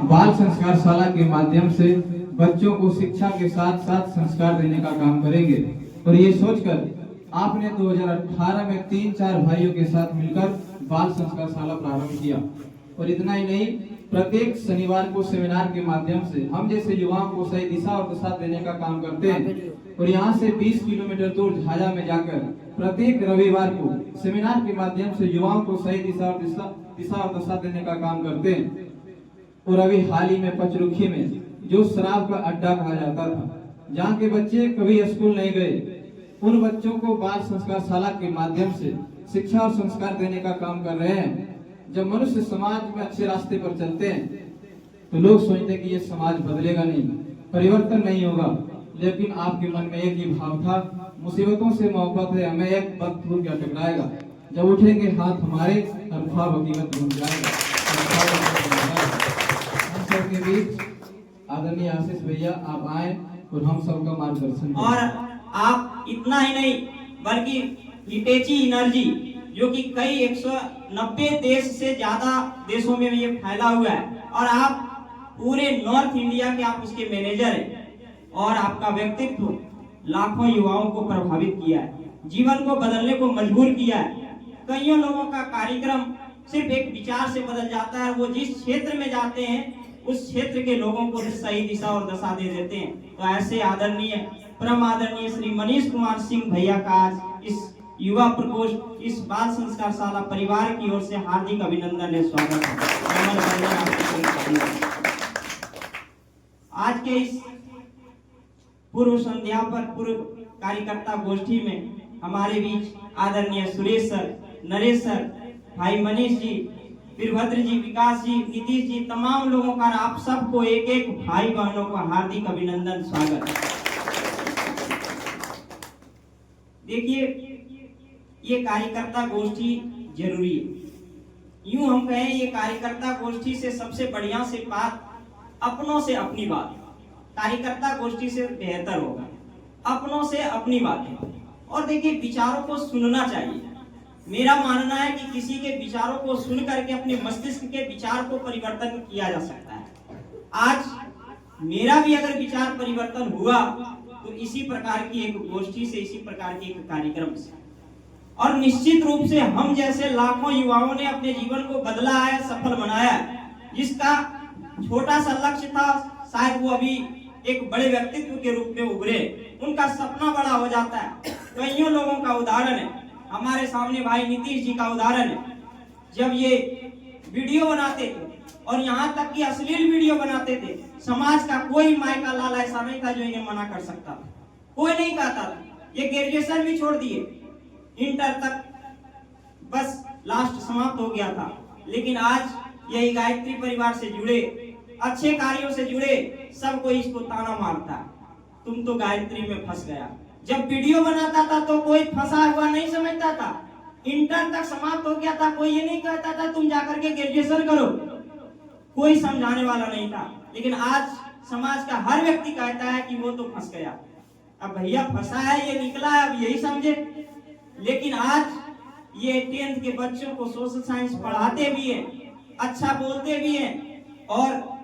बाल संस्कार शाला के माध्यम से बच्चों को शिक्षा के साथ साथ संस्कार देने का काम करेंगे। और ये सोचकर आपने 2018 में 3-4 भाइयों के साथ मिलकर बाल संस्कार शाला प्रारंभ किया। और इतना ही नहीं, प्रत्येक शनिवार को सेमिनार के माध्यम से हम जैसे युवाओं को सही दिशा और दशा देने का काम करते हैं। और यहाँ से 20 किलोमीटर दूर झाझा में जाकर प्रत्येक रविवार को सेमिनार के माध्यम से युवाओं को सही दिशा और दशा देने का काम करते हैं। और अभी हाल ही में पचरुखी में जो शराब का अड्डा कहा जाता था, जहाँ के बच्चे कभी स्कूल नहीं गए, उन बच्चों को बाल संस्कार शाला के माध्यम से शिक्षा और संस्कार देने का काम कर रहे हैं। जब मनुष्य समाज में अच्छे रास्ते पर चलते हैं तो लोग सोचते हैं कि ये समाज बदलेगा नहीं, परिवर्तन नहीं होगा, लेकिन आपके मन में एक ही भाव था, मुसीबतों से मोहब्बत है, हमें एक वक्त भूल क्या टकराएगा, जब उठेंगे हाथ हमारे और ख्वाब हकीकत बन जाएगा। हम सबके बीच आदरणीय आशीष भैया आप आए और हम सबका मार्गदर्शन और आप इतना ही नहीं बल्कि हिटेची एनर्जी जो कि कई 190 देश से ज्यादा देशों में ये फैला हुआ है, और आप पूरे नॉर्थ इंडिया के आप उसके मैनेजर हैं, और आपका व्यक्तित्व लाखों युवाओं को प्रभावित किया है, जीवन को बदलने को मजबूर किया है। कईयों लोगों का कार्यक्रम सिर्फ एक विचार से बदल जाता है, वो जिस क्षेत्र में जाते हैं उस क्षेत्र के लोगों को सही दिशा और दशा दे देते हैं। तो ऐसे आदरणीय परम आदरणीय श्री मनीष कुमार सिंह भैया का आज इस युवा प्रकोष्ठ, इस बाल संस्कार शाला परिवार की ओर से हार्दिक अभिनंदन है, स्वागत है। आज के इस पूर्व संध्या पर पूर्व कार्यकर्ता गोष्ठी में हमारे बीच आदरणीय सुरेश सर, नरेश सर, भाई मनीष जी, वीरभद्र जी, विकास जी, नीतीश जी, तमाम लोगों का आप सबको एक एक भाई बहनों का हार्दिक अभिनंदन, स्वागत है। देखिए, ये कार्यकर्ता गोष्ठी जरूरी है। यूं हम कहें, ये कार्यकर्ता गोष्ठी से सबसे बढ़िया से बात अपनों से अपनी बात, कार्यकर्ता गोष्ठी से बेहतर होगा अपनों से अपनी बातें। और देखिए, विचारों को सुनना चाहिए। मेरा मानना है कि किसी के विचारों को सुन करके अपने मस्तिष्क के विचार को परिवर्तन किया जा सकता है। आज मेरा भी अगर विचार परिवर्तन हुआ तो इसी प्रकार की एक गोष्ठी से, इसी प्रकार के एक कार्यक्रम से। और निश्चित रूप से हम जैसे लाखों युवाओं ने अपने जीवन को बदला है, सफल बनाया है। जिसका छोटा सा लक्ष्य था, शायद वो अभी एक बड़े व्यक्तित्व के रूप में उभरे, उनका सपना बड़ा हो जाता है। कईयों लोगों का उदाहरण है, हमारे सामने भाई नीतीश जी का उदाहरण है। जब ये वीडियो बनाते थे और यहाँ तक कि अश्लील वीडियो बनाते थे, समाज का कोई माय का लाल ऐसा नहीं था जो इन्हें मना कर सकता था, कोई नहीं कहता था। ये ग्रेजुएशन भी छोड़ दिए, इंटर तक बस लास्ट समाप्त हो गया था। लेकिन आज यही गायत्री परिवार से जुड़े, अच्छे कार्यों से जुड़े, सब कोई इसको ताना मारता है, तुम तो गायत्री में फंस गया। जब वीडियो बनाता था तो कोई फंसा हुआ नहीं समझता था, इंटर तक समाप्त हो गया था, कोई ये नहीं कहता था तुम जाकर के ग्रेजुएशन करो, कोई समझाने वाला नहीं था। लेकिन आज समाज का हर व्यक्ति कहता है कि वो तो फंस गया। अब भैया फंसा है, ये निकला है, अब यही समझे। लेकिन आज ये 10th के बच्चों को सोशल साइंस पढ़ाते भी हैं, अच्छा बोलते भी हैं, और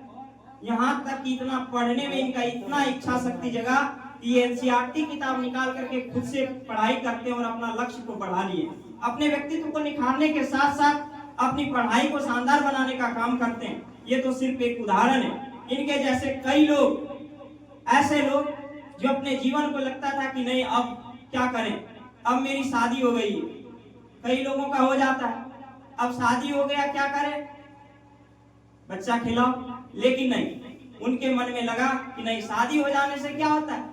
यहाँ तक कि इतना पढ़ने में इनका इतना इच्छा शक्ति जगा कि एनसीईआरटी किताब निकाल करके खुद से पढ़ाई करते हैं और अपना लक्ष्य को बढ़ा लिए। अपने व्यक्तित्व को निखारने के साथ साथ अपनी पढ़ाई को शानदार बनाने का काम करते हैं। ये तो सिर्फ एक उदाहरण है। इनके जैसे कई लोग, ऐसे लोग जो अपने जीवन को लगता था कि नहीं अब क्या करें, अब मेरी शादी हो गई, कई लोगों का हो जाता है, अब शादी हो गया क्या करें, बच्चा खिलाओ। लेकिन नहीं, उनके मन में लगा कि नहीं, शादी हो जाने से क्या होता है,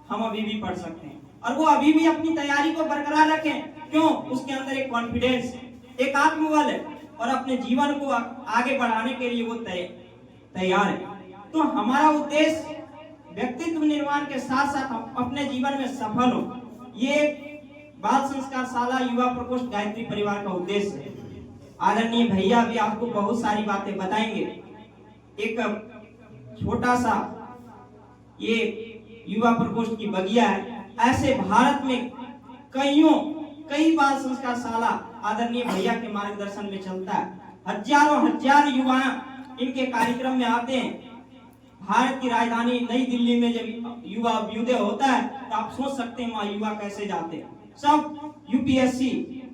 हम अभी भी पढ़ सकते हैं, और वो अभी भी अपनी तैयारी को बरकरार रखें। क्यों? उसके अंदर एक कॉन्फिडेंस, एक आत्मबल है, और अपने जीवन को आगे बढ़ाने के लिए वो तैयार है। तो हमारा उद्देश्य व्यक्तित्व निर्माण के साथ साथ हम अपने जीवन में सफल हो, ये बाल संस्कार शाला युवा प्रकोष्ठ गायत्री परिवार का उद्देश्य है। आदरणीय भैया भी आपको बहुत सारी बातें बताएंगे। एक छोटा सा ये युवा प्रकोष्ठ की बगिया है। ऐसे भारत में कई बाल संस्कार शाला आदरणीय भैया के मार्गदर्शन में चलता है। हजारों हजार युवा इनके कार्यक्रम में आते हैं। भारत की राजधानी नई दिल्ली में जब युवा अभ्युदय होता है तो आप सोच सकते हैं वहां युवा कैसे जाते हैं। सब यूपीएससी,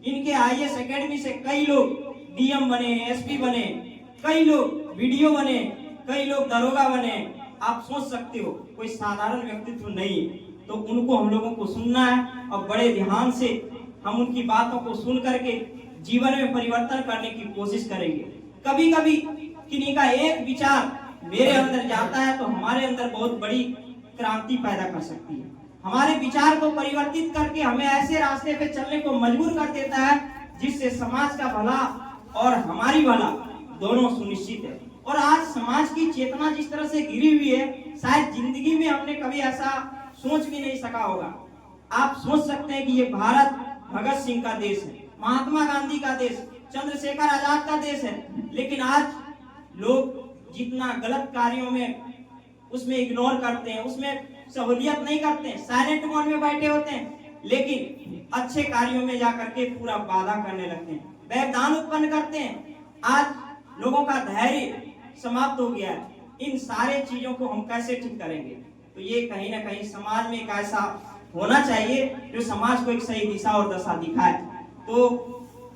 इनके आईएएस एकेडमी से कई लोग डीएम बने, एसपी बने, कई लोग वीडियो बने, कई लोग दरोगा बने। आप सोच सकते हो कोई साधारण व्यक्तित्व नहीं है। तो उनको हम लोगों को सुनना है और बड़े ध्यान से हम उनकी बातों को सुन करके जीवन में परिवर्तन करने की कोशिश करेंगे। कभी कभी किन्हीं का एक विचार मेरे अंदर जाता है तो हमारे अंदर बहुत बड़ी क्रांति पैदा कर सकती है। हमारे विचार को परिवर्तित करके हमें ऐसे रास्ते पे चलने को मजबूर कर देता है जिससे समाज का भला और हमारी भला दोनों सुनिश्चित है। और आज समाज की चेतना जिस तरह से गिरी हुई है, शायद जिंदगी में हमने कभी ऐसा सोच भी नहीं सका होगा। आप सोच सकते हैं कि ये भारत भगत सिंह का देश है, महात्मा गांधी का देश, चंद्रशेखर आजाद का देश है, लेकिन आज लोग जितना गलत कार्यों में उसमें इग्नोर करते हैं, उसमें सहूलियत नहीं करते हैं, साइलेंट मोड में बैठे होते हैं, लेकिन अच्छे कार्यों में जाकर के पूरा बाधा करने लगते हैं, व्यवधान उत्पन्न करते हैं। आज लोगों का धैर्य समाप्त हो गया है। इन सारे चीजों को हम कैसे ठीक करेंगे? तो ये कहीं ना कहीं समाज में एक ऐसा होना चाहिए जो समाज को एक सही दिशा और दशा दिखाए। तो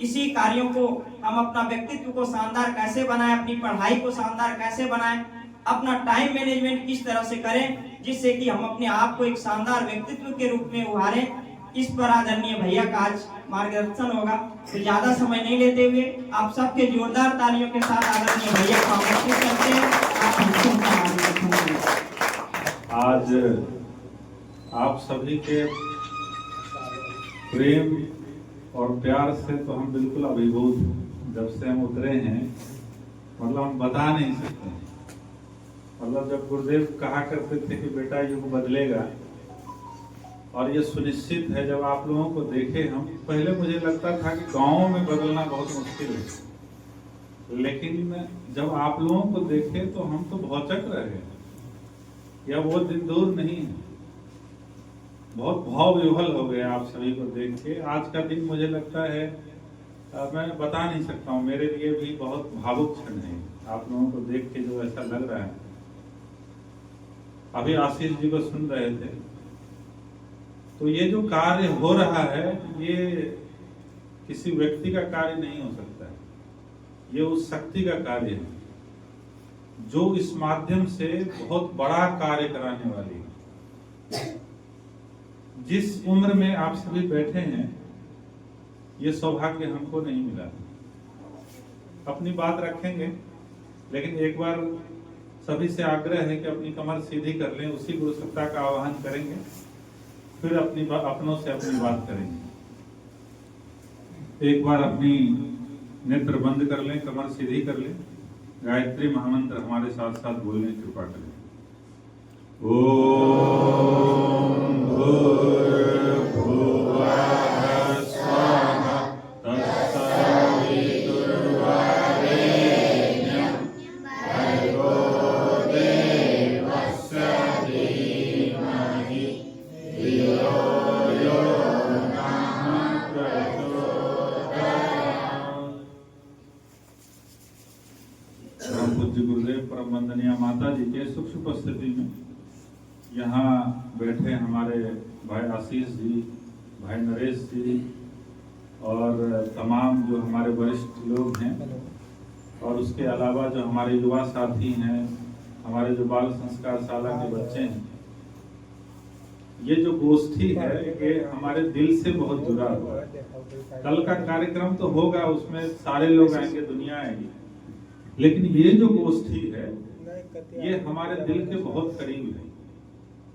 इसी कार्यों को हम अपना व्यक्तित्व को शानदार कैसे बनाएं, अपनी पढ़ाई को शानदार कैसे बनाएं, अपना टाइम मैनेजमेंट किस तरह से करें जिससे कि हम अपने आप को एक शानदार व्यक्तित्व के रूप में उभारें, इस पर आदरणीय भैया का आज मार्गदर्शन होगा। तो ज्यादा समय नहीं लेते हुए आप सबके जोरदार तालियों के साथ आदरणीय भैया को आमंत्रित करते हैं। आज आप सभी के प्रेम और प्यार से तो हम बिल्कुल अभिभूत हैं। जब से हम उतरे हैं मतलब हम बता नहीं सकते। मतलब जब गुरुदेव कहा करते थे कि बेटा युग बदलेगा, और ये सुनिश्चित है जब आप लोगों को देखे हम, पहले मुझे लगता था कि गाँव में बदलना बहुत मुश्किल है, लेकिन जब आप लोगों को देखे तो हम तो भौचक रहे, या वो दिन दूर नहीं है। बहुत भाव विह्वल हो गए आप सभी को देख के। आज का दिन मुझे लगता है मैं बता नहीं सकता हूँ, मेरे लिए भी बहुत भावुक क्षण है आप लोगों को देख के जो ऐसा लग रहा है। अभी आशीष जी को सुन रहे थे, तो ये जो कार्य हो रहा है ये किसी व्यक्ति का कार्य नहीं हो सकता है, ये उस शक्ति का कार्य है जो इस माध्यम से बहुत बड़ा कार्य कराने वाली है। जिस उम्र में आप सभी बैठे हैं ये सौभाग्य हमको नहीं मिला। अपनी बात रखेंगे, लेकिन एक बार सभी से आग्रह है कि अपनी कमर सीधी कर लें, उसी गुरु सत्ता का आह्वान करेंगे, फिर अपनों से अपनी बात करेंगे। एक बार अपनी नेत्र बंद कर लें, कमर सीधी कर लें, गायत्री महामंत्र हमारे साथ साथ बोलने की कृपा करें। ओम भूर्भुवः स्वः तत्सवितुर्वरेण्यं भर्गो देवस्य धीमहि धियो यो नः प्रचोदयात्। परम पूज्य गुरुदेव, परम वंदनीय माता जी के सूक्ष्म उपस्थिति में यहाँ बैठे हमारे भाई आशीष जी, भाई नरेश जी और तमाम जो हमारे वरिष्ठ लोग हैं, और उसके अलावा जो हमारे युवा साथी हैं, हमारे जो बाल संस्कार शाला के बच्चे हैं, ये जो गोष्ठी है ये हमारे दिल से बहुत जुड़ा हुआ है। कल का कार्यक्रम तो होगा, उसमें सारे लोग आएंगे, दुनिया आएगी, लेकिन ये जो गोष्ठी है ये हमारे दिल के बहुत करीब है।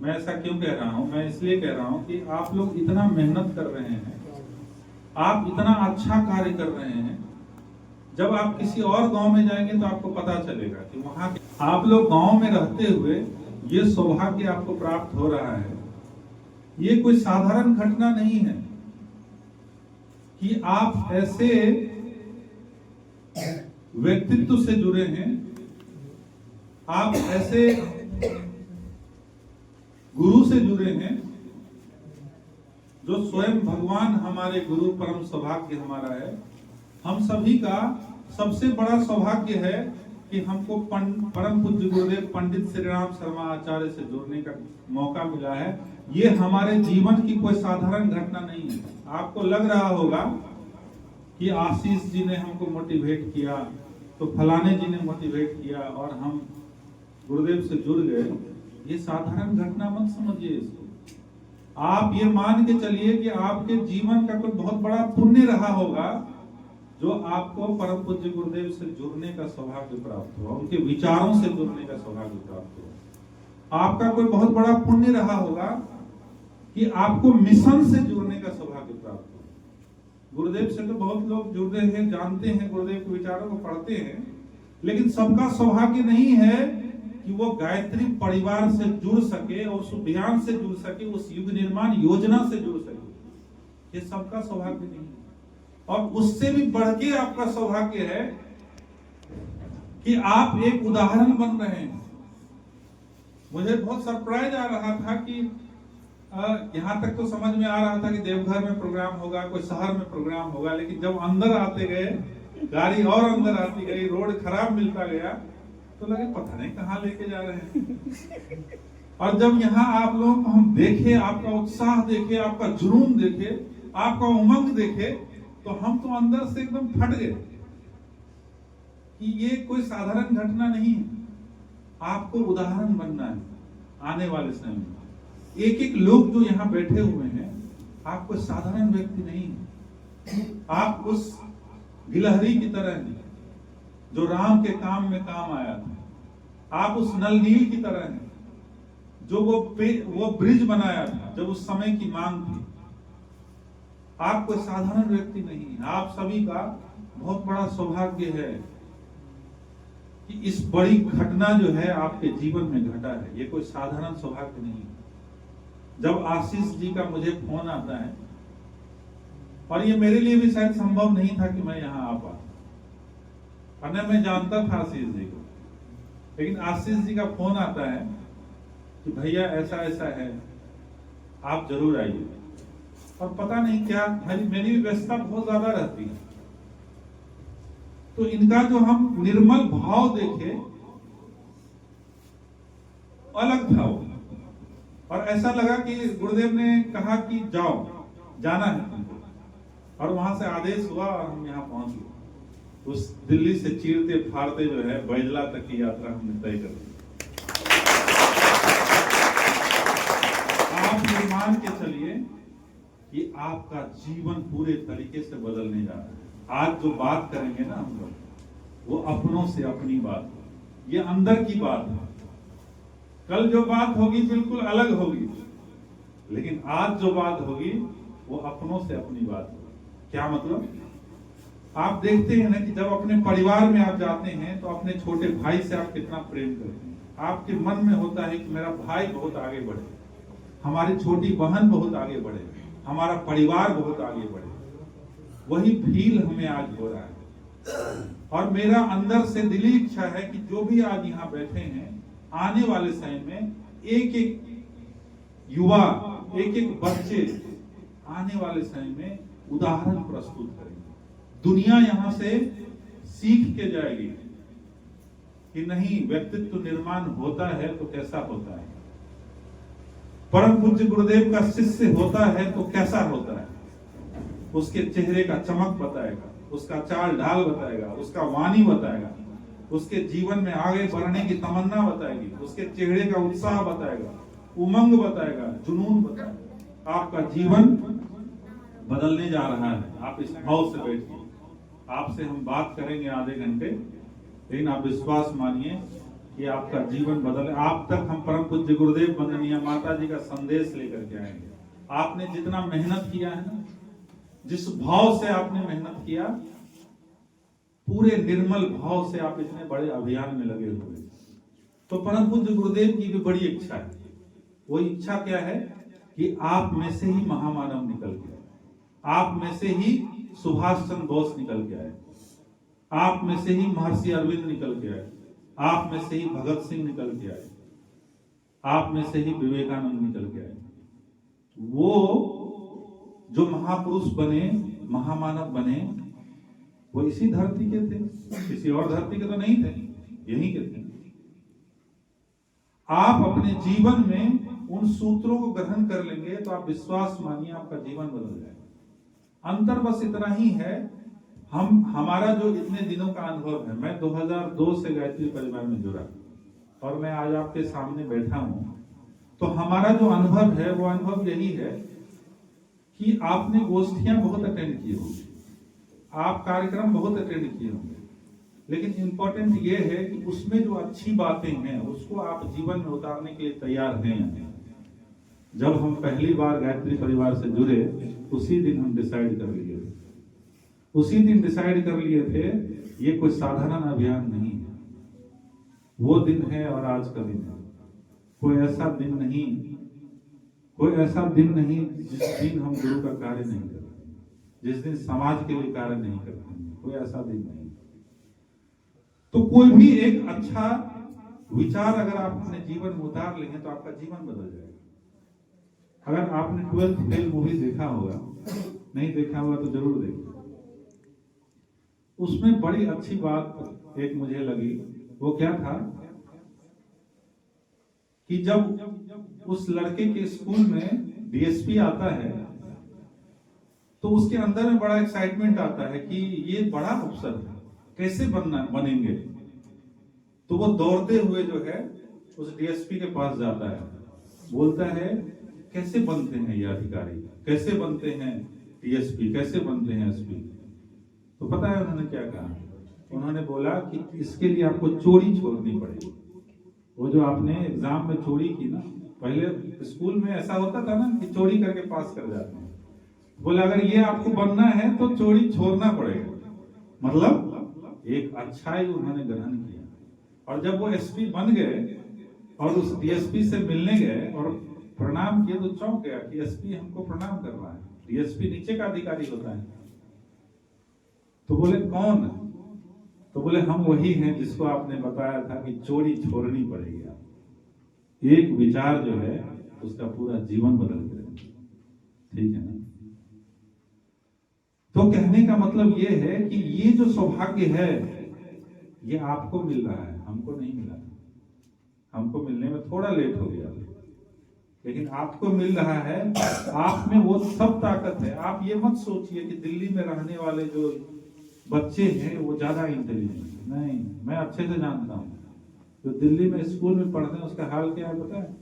मैं ऐसा क्यों कह रहा हूँ? मैं इसलिए कह रहा हूँ कि आप लोग इतना मेहनत कर रहे हैं, आप इतना अच्छा कार्य कर रहे हैं। जब आप किसी और गांव में जाएंगे तो आपको पता चलेगा कि वहां आप लोग गांव में रहते हुए ये सौभाग्य आपको प्राप्त हो रहा है। ये कोई साधारण घटना नहीं है कि आप ऐसे व्यक्तित्व से जुड़े हैं, आप ऐसे गुरु से जुड़े हैं जो स्वयं भगवान हमारे गुरु। परम सौभाग्य हमारा है। हम सभी का सबसे बड़ा सौभाग्य है कि हमको परम पूज्य गुरुदेव पंडित श्री राम शर्मा आचार्य से जुड़ने का मौका मिला है। ये हमारे जीवन की कोई साधारण घटना नहीं है। आपको लग रहा होगा कि आशीष जी ने हमको मोटिवेट किया, तो फलाने जी ने मोटिवेट किया और हम गुरुदेव से जुड़ गए। ये साधारण घटना मत समझिए इसको। आप ये मान के चलिए कि आपके जीवन का कोई बहुत बड़ा पुण्य रहा होगा जो आपको परम पूज्य गुरुदेव से जुड़ने का सौभाग्य प्राप्त हुआ, उनके विचारों से जुड़ने का सौभाग्य प्राप्त हुआ। आपका कोई बहुत बड़ा पुण्य रहा होगा कि आपको मिशन से जुड़ने का सौभाग्य प्राप्त हुआ। गुरुदेव से तो बहुत लोग जुड़ रहे हैं, जानते हैं, गुरुदेव के विचारों को पढ़ते हैं, लेकिन सबका सौभाग्य नहीं है कि वो गायत्री परिवार से जुड़ सके और उस अभियान से जुड़ सके, उस युग निर्माण योजना से जुड़ सके। ये सबका सौभाग्य नहीं है। और उससे भी बढ़ के आपका सौभाग्य है कि आप एक उदाहरण बन रहे हैं। मुझे बहुत सरप्राइज आ रहा था कि यहां तक तो समझ में आ रहा था कि देवघर में प्रोग्राम होगा, कोई शहर में प्रोग्राम होगा, लेकिन जब अंदर आते गए, गाड़ी और अंदर आती गई, रोड खराब मिलता गया, तो लगे पता नहीं कहां लेके जा रहे हैं। और जब यहाँ आप लोगों को हम देखे, आपका उत्साह देखे, आपका जुनून देखे, आपका उमंग देखे, तो हम तो अंदर से एकदम फट गए कि ये कोई साधारण घटना नहीं है। आपको उदाहरण बनना है आने वाले समय में। एक एक लोग जो यहाँ बैठे हुए हैं, आप कोई साधारण व्यक्ति नहीं है। आप उस गिलहरी की तरह हैं जो राम के काम में काम आया था। आप उस नल नील की तरह हैं जो वो ब्रिज बनाया था जब उस समय की मांग थी। आप कोई साधारण व्यक्ति नहीं है। आप सभी का बहुत बड़ा सौभाग्य है कि इस बड़ी घटना जो है आपके जीवन में घटा है। ये कोई साधारण सौभाग्य नहीं है। जब आशीष जी का मुझे फोन आता है, और ये मेरे लिए भी शायद संभव नहीं था कि मैं यहाँ आ पाता, वरना मैं जानता था आशीष जी को, लेकिन आशीष जी का फोन आता है कि भैया ऐसा ऐसा है, आप जरूर आइए। और पता नहीं क्या, मेरी भी व्यस्तता बहुत ज्यादा रहती है, तो इनका जो हम निर्मल भाव देखे, अलग था वो। और ऐसा लगा कि गुरुदेव ने कहा कि जाओ, जाना है तुमको, और वहां से आदेश हुआ और हम यहाँ पहुंच गए। उस दिल्ली से चीरते फाड़ते जो है बैजला तक की यात्रा हमने तय कर दी। आप ये मान के चलिए कि आपका जीवन पूरे तरीके से बदलने जा रहा है। आज जो बात करेंगे ना हम लोग, वो अपनों से अपनी बात, ये अंदर की बात है। कल जो बात होगी बिल्कुल अलग होगी, लेकिन आज जो बात होगी वो अपनों से अपनी बात होगी। क्या मतलब? आप देखते हैं ना कि जब अपने परिवार में आप जाते हैं तो अपने छोटे भाई से आप कितना प्रेम करते हैं। आपके मन में होता है कि मेरा भाई बहुत आगे बढ़े, हमारी छोटी बहन बहुत आगे बढ़े, हमारा परिवार बहुत आगे बढ़े। वही फील हमें आज हो रहा है। और मेरा अंदर से दिली इच्छा है कि जो भी आज यहाँ बैठे हैं, आने वाले समय में एक एक युवा, एक एक बच्चे आने वाले समय में उदाहरण प्रस्तुत करेंगे। दुनिया यहाँ से सीख के जाएगी कि नहीं, व्यक्तित्व निर्माण होता है तो कैसा होता है, परम पूज्य गुरुदेव का शिष्य होता है तो कैसा होता है। उसके चेहरे का चमक बताएगा, उसका चाल ढाल बताएगा, उसका वाणी बताएगा, उसके जीवन में आगे बढ़ने की तमन्ना बताएगी, उसके चेहरे का उत्साह बताएगा, उमंग बताएगा, जुनून बताएगा। आपका जीवन बदलने जा रहा है। आप इस भाव से बैठिए। आपसे हम बात करेंगे आधे घंटे, लेकिन आप विश्वास मानिए कि आपका जीवन बदल। आप तक हम परम पूज्य गुरुदेव वंदनीय माता जी का संदेश लेकर के आएंगे। आपने जितना मेहनत किया है ना, जिस भाव से आपने मेहनत किया, पूरे निर्मल भाव से आप इतने बड़े अभियान में लगे हुए, तो परम पूज्य गुरुदेव की भी बड़ी इच्छा है। वो इच्छा क्या है कि आप में से ही महामानव निकल के आए, आप में से ही सुभाष चंद्र बोस निकल के आए, आप में से ही महर्षि अरविंद निकल के आए, आप में से ही भगत सिंह निकल के आए, आप में से ही विवेकानंद निकल के आए। वो जो महापुरुष बने, महामानव बने, वो इसी धरती के थे, किसी और धरती के तो नहीं थे। यहीं के थे। आप अपने जीवन में उन सूत्रों को ग्रहण कर लेंगे तो आप विश्वास मानिए आपका जीवन बदल जाएगा। अंतर बस इतना ही है, हमारा जो इतने दिनों का अनुभव है, मैं 2002 से गायत्री परिवार में जुड़ा और मैं आज आपके सामने बैठा हूं, तो हमारा जो अनुभव है वो अनुभव यही है कि आपने गोष्ठियां बहुत अटेंड की होंगी, आप कार्यक्रम बहुत अटेंड किए होंगे, लेकिन इंपॉर्टेंट ये है कि उसमें जो अच्छी बातें हैं उसको आप जीवन में उतारने के लिए तैयार हैं। जब हम पहली बार गायत्री परिवार से जुड़े उसी दिन हम डिसाइड कर लिए थे, उसी दिन डिसाइड कर लिए थे ये कोई साधारण अभियान नहीं है। वो दिन है और आज का दिन है, कोई ऐसा दिन नहीं जिस दिन हम गुरु का कार्य नहीं करते, जिस दिन समाज के लिए कार्य नहीं करते, कोई ऐसा दिन नहीं। तो कोई भी एक अच्छा विचार अगर आप अपने जीवन में उतार लेंगे तो आपका जीवन बदल जाएगा। अगर आपने 12th फेल मूवी देखा होगा, नहीं देखा होगा तो जरूर देखिए। उसमें बड़ी अच्छी बात एक मुझे लगी, वो क्या था कि जब उस लड़के के स्कूल में डीएसपी आता है तो उसके अंदर में बड़ा एक्साइटमेंट आता है कि ये बड़ा अफसर है, कैसे बनेंगे। तो वो दौड़ते हुए जो है उस डीएसपी के पास जाता है, बोलता है कैसे बनते हैं ये अधिकारी, कैसे बनते हैं डीएसपी, कैसे बनते हैं एसपी। तो पता है उन्होंने क्या कहा? उन्होंने बोला कि इसके लिए आपको चोरी छोड़नी पड़ेगी। वो जो आपने एग्जाम में चोरी की ना, पहले स्कूल में ऐसा होता था ना कि चोरी करके पास कर जाते हैं, बोला अगर ये आपको बनना है तो चोरी छोड़ना पड़ेगा। मतलब एक अच्छाई उन्होंने ग्रहण किया, और जब वो एसपी बन गए और उस डीएसपी से मिलने गए और प्रणाम किए तो चौंक गया कि एसपी हमको प्रणाम कर रहा है, डीएसपी नीचे का अधिकारी होता है। तो बोले कौन? तो बोले हम वही हैं जिसको आपने बताया था कि चोरी छोड़नी पड़ेगी। आप एक विचार जो है उसका पूरा जीवन बदल देगा, ठीक है ना। तो कहने का मतलब ये है कि ये जो सौभाग्य है ये आपको मिल रहा है, हमको नहीं मिला। हमको मिलने में थोड़ा लेट हो गया, लेकिन आपको मिल रहा है। आप में वो सब ताकत है। आप ये मत सोचिए कि दिल्ली में रहने वाले जो बच्चे हैं वो ज्यादा इंटेलिजेंट, नहीं। मैं अच्छे से जानता हूं जो दिल्ली में स्कूल में पढ़ते हैं उसका हाल क्या है पता है?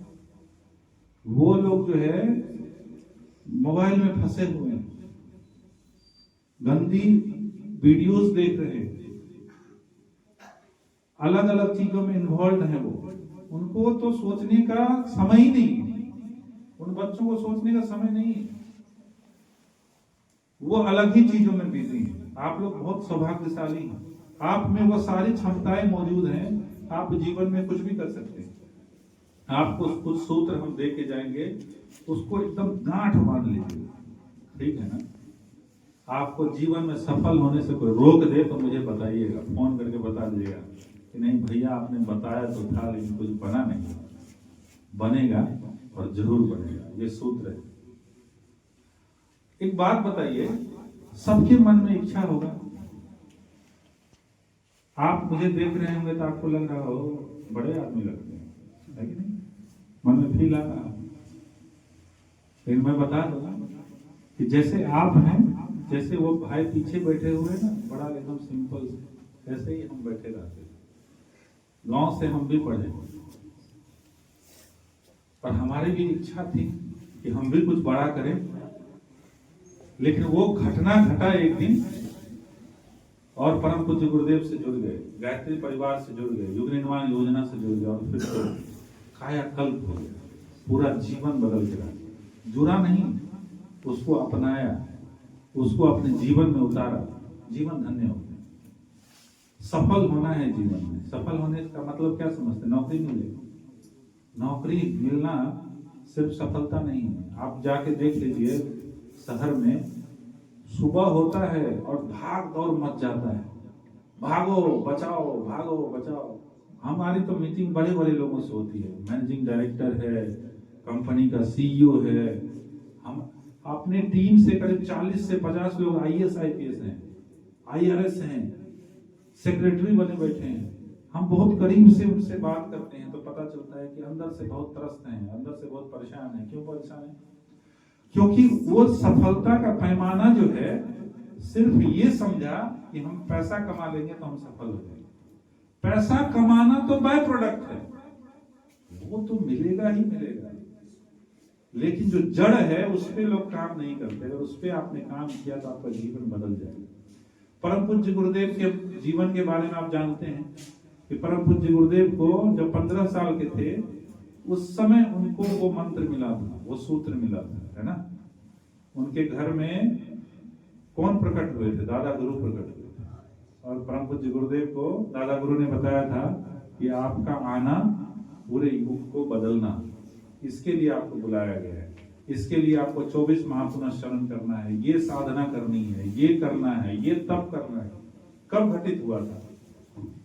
वो लोग जो है मोबाइल में फंसे हुए हैं, गंदी वीडियोस देख रहे हैं, अलग अलग चीजों में इन्वॉल्व है। वो उनको तो सोचने का समय ही नहीं, उन बच्चों को सोचने का समय नहीं है, वो अलग ही चीजों में बिजी हैं। आप लोग बहुत सौभाग्यशाली हैं, आप में वो सारी क्षमताएं मौजूद हैं, आप जीवन में कुछ भी कर सकते हैं। आपको कुछ सूत्र हम दे के जाएंगे, उसको एकदम गांठ बांध लीजिए, ठीक है ना। आपको जीवन में सफल होने से कोई रोक दे तो मुझे बताइएगा, फोन करके बता दीजिएगा कि नहीं भैया आपने बताया तो था लेकिन कुछ बना नहीं। बनेगा और जरूर बनेगा, ये सूत्र है। एक बात बताइए, सबके मन में इच्छा होगा। आप मुझे देख रहे होंगे तो आपको लग रहा हो बड़े आदमी लगते हैं, है कि नहीं? मन में फील आ रहा। लेकिन मैं बता दूंगा कि जैसे आप हैं, जैसे वो भाई पीछे बैठे हुए ना, बड़ा एकदम सिंपल, ऐसे ही हम बैठे रहते। गांव से हम भी पढ़े और हमारी भी इच्छा थी कि हम भी कुछ बड़ा करें, लेकिन वो घटना घटा एक दिन और परम पूज्य गुरुदेव से जुड़ गए, गायत्री परिवार से जुड़ गए, युग निर्माण योजना से जुड़ गए, और फिर तो कायाकल्प हो गया, पूरा जीवन बदल गया। जुड़ा नहीं, उसको अपनाया, उसको अपने जीवन में उतारा, जीवन धन्य हो गया। सफल होना है जीवन में। सफल होने का मतलब क्या समझते? नौकरी मिले, नौकरी मिलना सिर्फ सफलता नहीं है। आप जाके देख लीजिए, शहर में सुबह होता है और भाग दौड़ मच जाता है, भागो बचाओ, भागो बचाओ। हमारी तो मीटिंग बड़े बड़े लोगों से होती है, मैनेजिंग डायरेक्टर है, कंपनी का सीईओ है, हम अपने टीम से करीब 40 से 50 लोग आईएएस आईपीएस हैं, आईआरएस हैं, सेक्रेटरी बने बैठे हैं। हम बहुत करीब से उनसे बात करते हैं तो पता चलता है कि अंदर से बहुत त्रस्त हैं, अंदर से बहुत परेशान हैं। क्यों परेशान हैं? क्योंकि वो सफलता का पैमाना जो है सिर्फ ये समझा कि हम पैसा कमा लेंगे तो हम सफल हो जाएंगे। पैसा कमाना तो बाय प्रोडक्ट है, वो तो मिलेगा ही मिलेगा, लेकिन जो जड़ है उस पे लोग काम नहीं करते। अगर उस पे आपने काम किया तो आपका जीवन बदल जाएगा। परम पूज्य गुरुदेव के जीवन के बारे में आप जानते हैं कि परम पूज्य गुरुदेव को जब 15 साल के थे उस समय उनको वो मंत्र मिला था, वो सूत्र मिला था, है ना। उनके घर में कौन प्रकट हुए थे? दादा गुरु प्रकट हुए थे। और परम पूज्य गुरुदेव को दादा गुरु ने बताया था कि आपका आना पूरे युग को बदलना, इसके लिए आपको बुलाया गया है। इसके लिए आपको 24 महापुनश्चरण करना है, ये साधना करनी है, ये करना है, ये तब करना है। कब घटित हुआ था?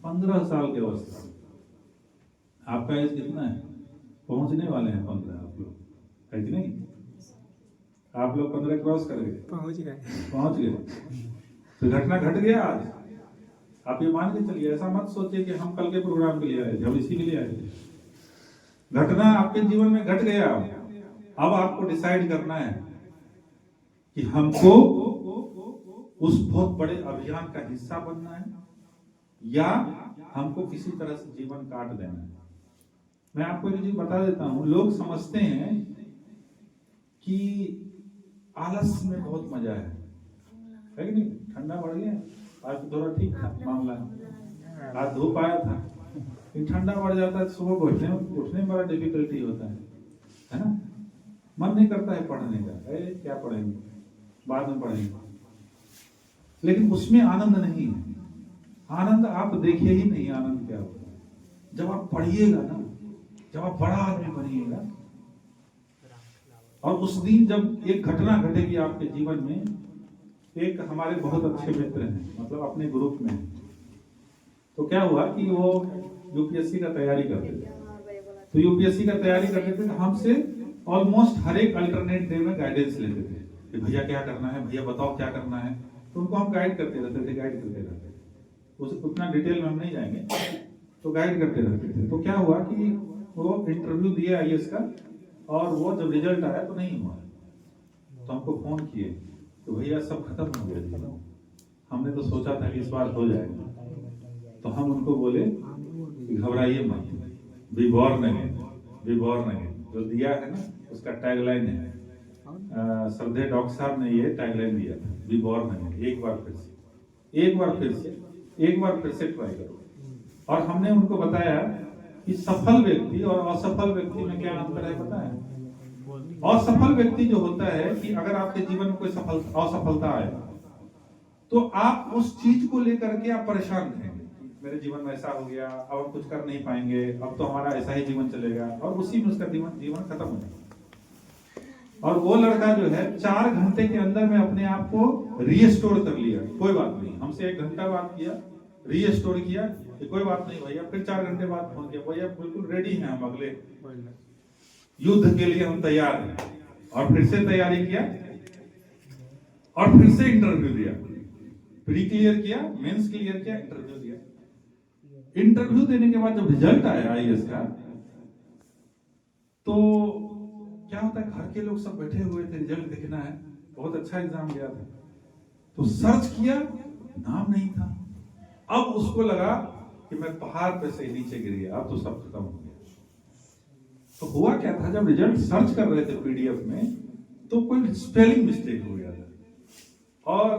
15 साल के अवस्था। आपका एज कितना है? पहुंचने वाले हैं 15 आप लोग, है कि नहीं? आप लोग 15 क्रॉस कर गए, पहुंच गए। तो घटना घट गया आज। आप ये मान के चलिए, ऐसा मत सोचिए कि हम कल के प्रोग्राम के लिए आए थे, हम इसी के लिए आए थे। घटना आपके जीवन में घट गया। अब आपको डिसाइड करना है कि हमको उस बहुत बड़े अभियान का हिस्सा बनना है या हमको किसी तरह से जीवन काट देना है। मैं आपको एक चीज बता देता हूं, लोग समझते हैं कि आलस में बहुत मजा है कि नहीं? ठंडा बढ़ गया, आज थोड़ा ठीक था मामला, आज धूप आया था, ठंडा बढ़ जाता है, सुबह उठने में बड़ा डिफिकल्टी होता है ना। मन नहीं करता है पढ़ने का, क्या पढ़ेंगे, बाद में पढ़ेंगे। लेकिन उसमें आनंद नहीं है। आनंद आप देखिए ही नहीं, आनंद क्या होता है जब आप पढ़िएगा ना, जब आप बड़ा आदमी बनिएगा। और उस दिन जब एक घटना घटेगी आपके जीवन में, एक हमारे बहुत अच्छे मित्र हैं, मतलब अपने ग्रुप में, तो क्या हुआ कि वो यूपीएससी का तैयारी करते थे। तो यूपीएससी का तैयारी करते थे तो हमसे ऑलमोस्ट हर एक अल्टरनेट डे में गाइडेंस लेते थे कि भैया क्या करना है, भैया बताओ क्या करना है। तो उनको हम गाइड करते रहते थे, गाइड करते रहते थे। उतना डिटेल में हम नहीं जाएंगे, तो गाइड करते रहते थे। तो क्या हुआ कि वो इंटरव्यू दिया आईएएस का, और वो जब रिजल्ट आया तो नहीं हुआ। तो हमको फोन किए तो भैया सब खत्म हो गया जी, हमने तो सोचा था कि इस बार हो जाएगा। तो हम उनको बोले घबराइए मत, be born again, be born again जो दिया है ना, उसका टैगलाइन है। श्रद्धेय डॉक्टर साहब ने ये टैगलाइन दिया था, बी बॉर्न अगेन। एक बार फिर से, एक बार फिर से, एक बार फिर से ट्राई करो। और हमने उनको बताया कि सफल व्यक्ति और असफल व्यक्ति में क्या अंतर है पता है? असफल व्यक्ति जो होता है कि अगर आपके जीवन में कोई असफलता आए तो आप उस चीज को लेकर के आप परेशान रहेंगे, मेरे जीवन में ऐसा हो गया, अब हम कुछ कर नहीं पाएंगे, अब तो हमारा ऐसा ही जीवन चलेगा, और उसी में उसका जीवन खत्म हो जाएगा। और वो लड़का जो है 4 घंटे के अंदर में अपने आप को रीस्टोर कर लिया। कोई बात नहीं, हमसे 1 घंटा बात किया, रीस्टोर किया कि कोई बात नहीं भैया। फिर 4 घंटे बाद फोन किया, भैया बिल्कुल रेडी हैं हम, अगले युद्ध के लिए हम तैयार हैं। और फिर से तैयारी किया और फिर से इंटरव्यू दिया, प्री क्लियर किया, मेंस क्लियर किया, इंटरव्यू दिया। इंटरव्यू देने के बाद जब रिजल्ट आया आईएएस का, तो क्या होता है, घर के लोग सब बैठे हुए थे, रिजल्ट देखना है, बहुत अच्छा एग्जाम गया था। तो सर्च किया, नाम नहीं था। अब उसको लगा कि मैं पहाड़ पे से नीचे गिर गया, अब तो सब खत्म हो गया। तो हुआ क्या था, जब रिजल्ट सर्च कर रहे थे पीडीएफ में, तो कोई स्पेलिंग मिस्टेक हो गया था। और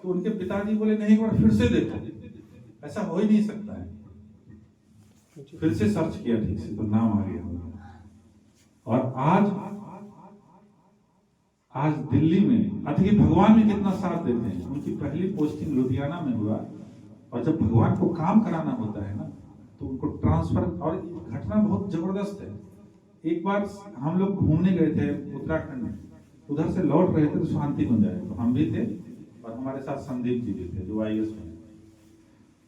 तो उनके पिताजी बोले नहीं, एक बार फिर से देखो, ऐसा हो ही नहीं सकता है। फिर से सर्च किया ठीक से, तो नाम आ गया। और आज दिल्ली में देखिए भगवान में कितना साथ देते हैं। उनकी पहली पोस्टिंग लुधियाना में हुआ, और जब भगवान को काम कराना होता है ना, तो उनको ट्रांसफर। और घटना बहुत जबरदस्त है। एक बार हम लोग घूमने गए थे उत्तराखंड में, उधर से लौट रहे थे तो शांति कुंज आए, तो हम भी थे और हमारे साथ संदीप जी भी थे जो आईएएस में।